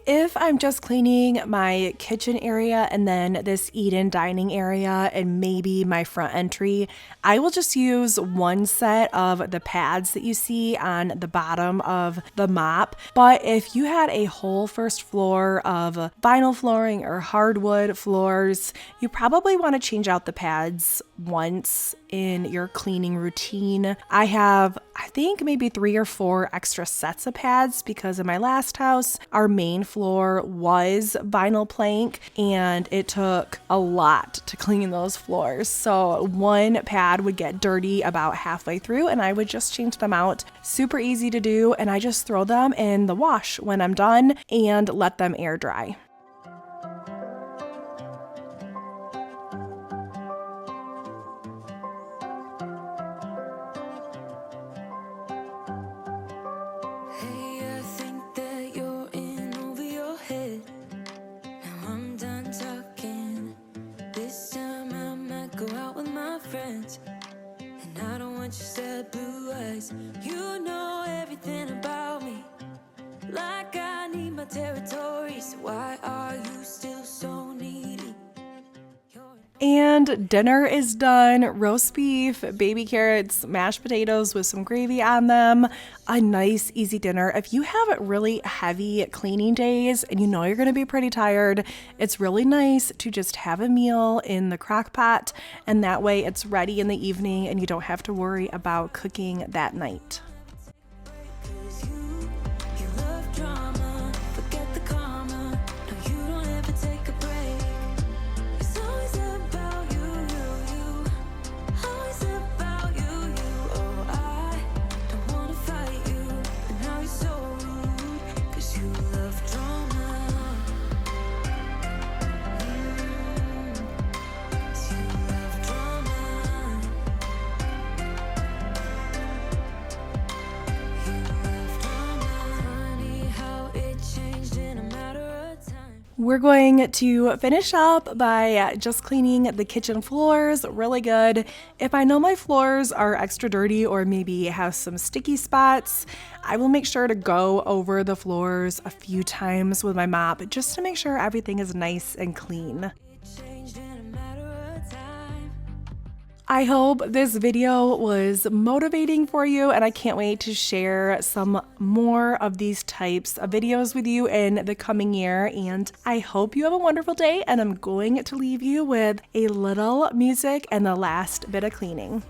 If I'm just cleaning my kitchen area and then this eat-in dining area and maybe my front entry, I will just use one set of the pads that you see on the bottom of the mop. But if you had a whole first floor of vinyl flooring or hardwood floors, you probably want to change out the pads once in your cleaning routine. I have, I think, maybe 3 or 4 extra sets of pads because in my last house, our main floor was vinyl plank and it took a lot to clean those floors. So one pad would get dirty about halfway through and I would just change them out. Super easy to do, and I just throw them in the wash when I'm done and let them air dry. You know everything about me, like I need my territory. So why are you still so needy? And dinner is done. Roast beef, baby carrots, mashed potatoes with some gravy on them. A nice, easy dinner. If you have really heavy cleaning days and you know you're going to be pretty tired, it's really nice to just have a meal in the crock pot, and that way it's ready in the evening and you don't have to worry about cooking that night. We're going to finish up by just cleaning the kitchen floors really good. If I know my floors are extra dirty or maybe have some sticky spots, I will make sure to go over the floors a few times with my mop just to make sure everything is nice and clean. I hope this video was motivating for you, and I can't wait to share some more of these types of videos with you in the coming year. And I hope you have a wonderful day, and I'm going to leave you with a little music and the last bit of cleaning.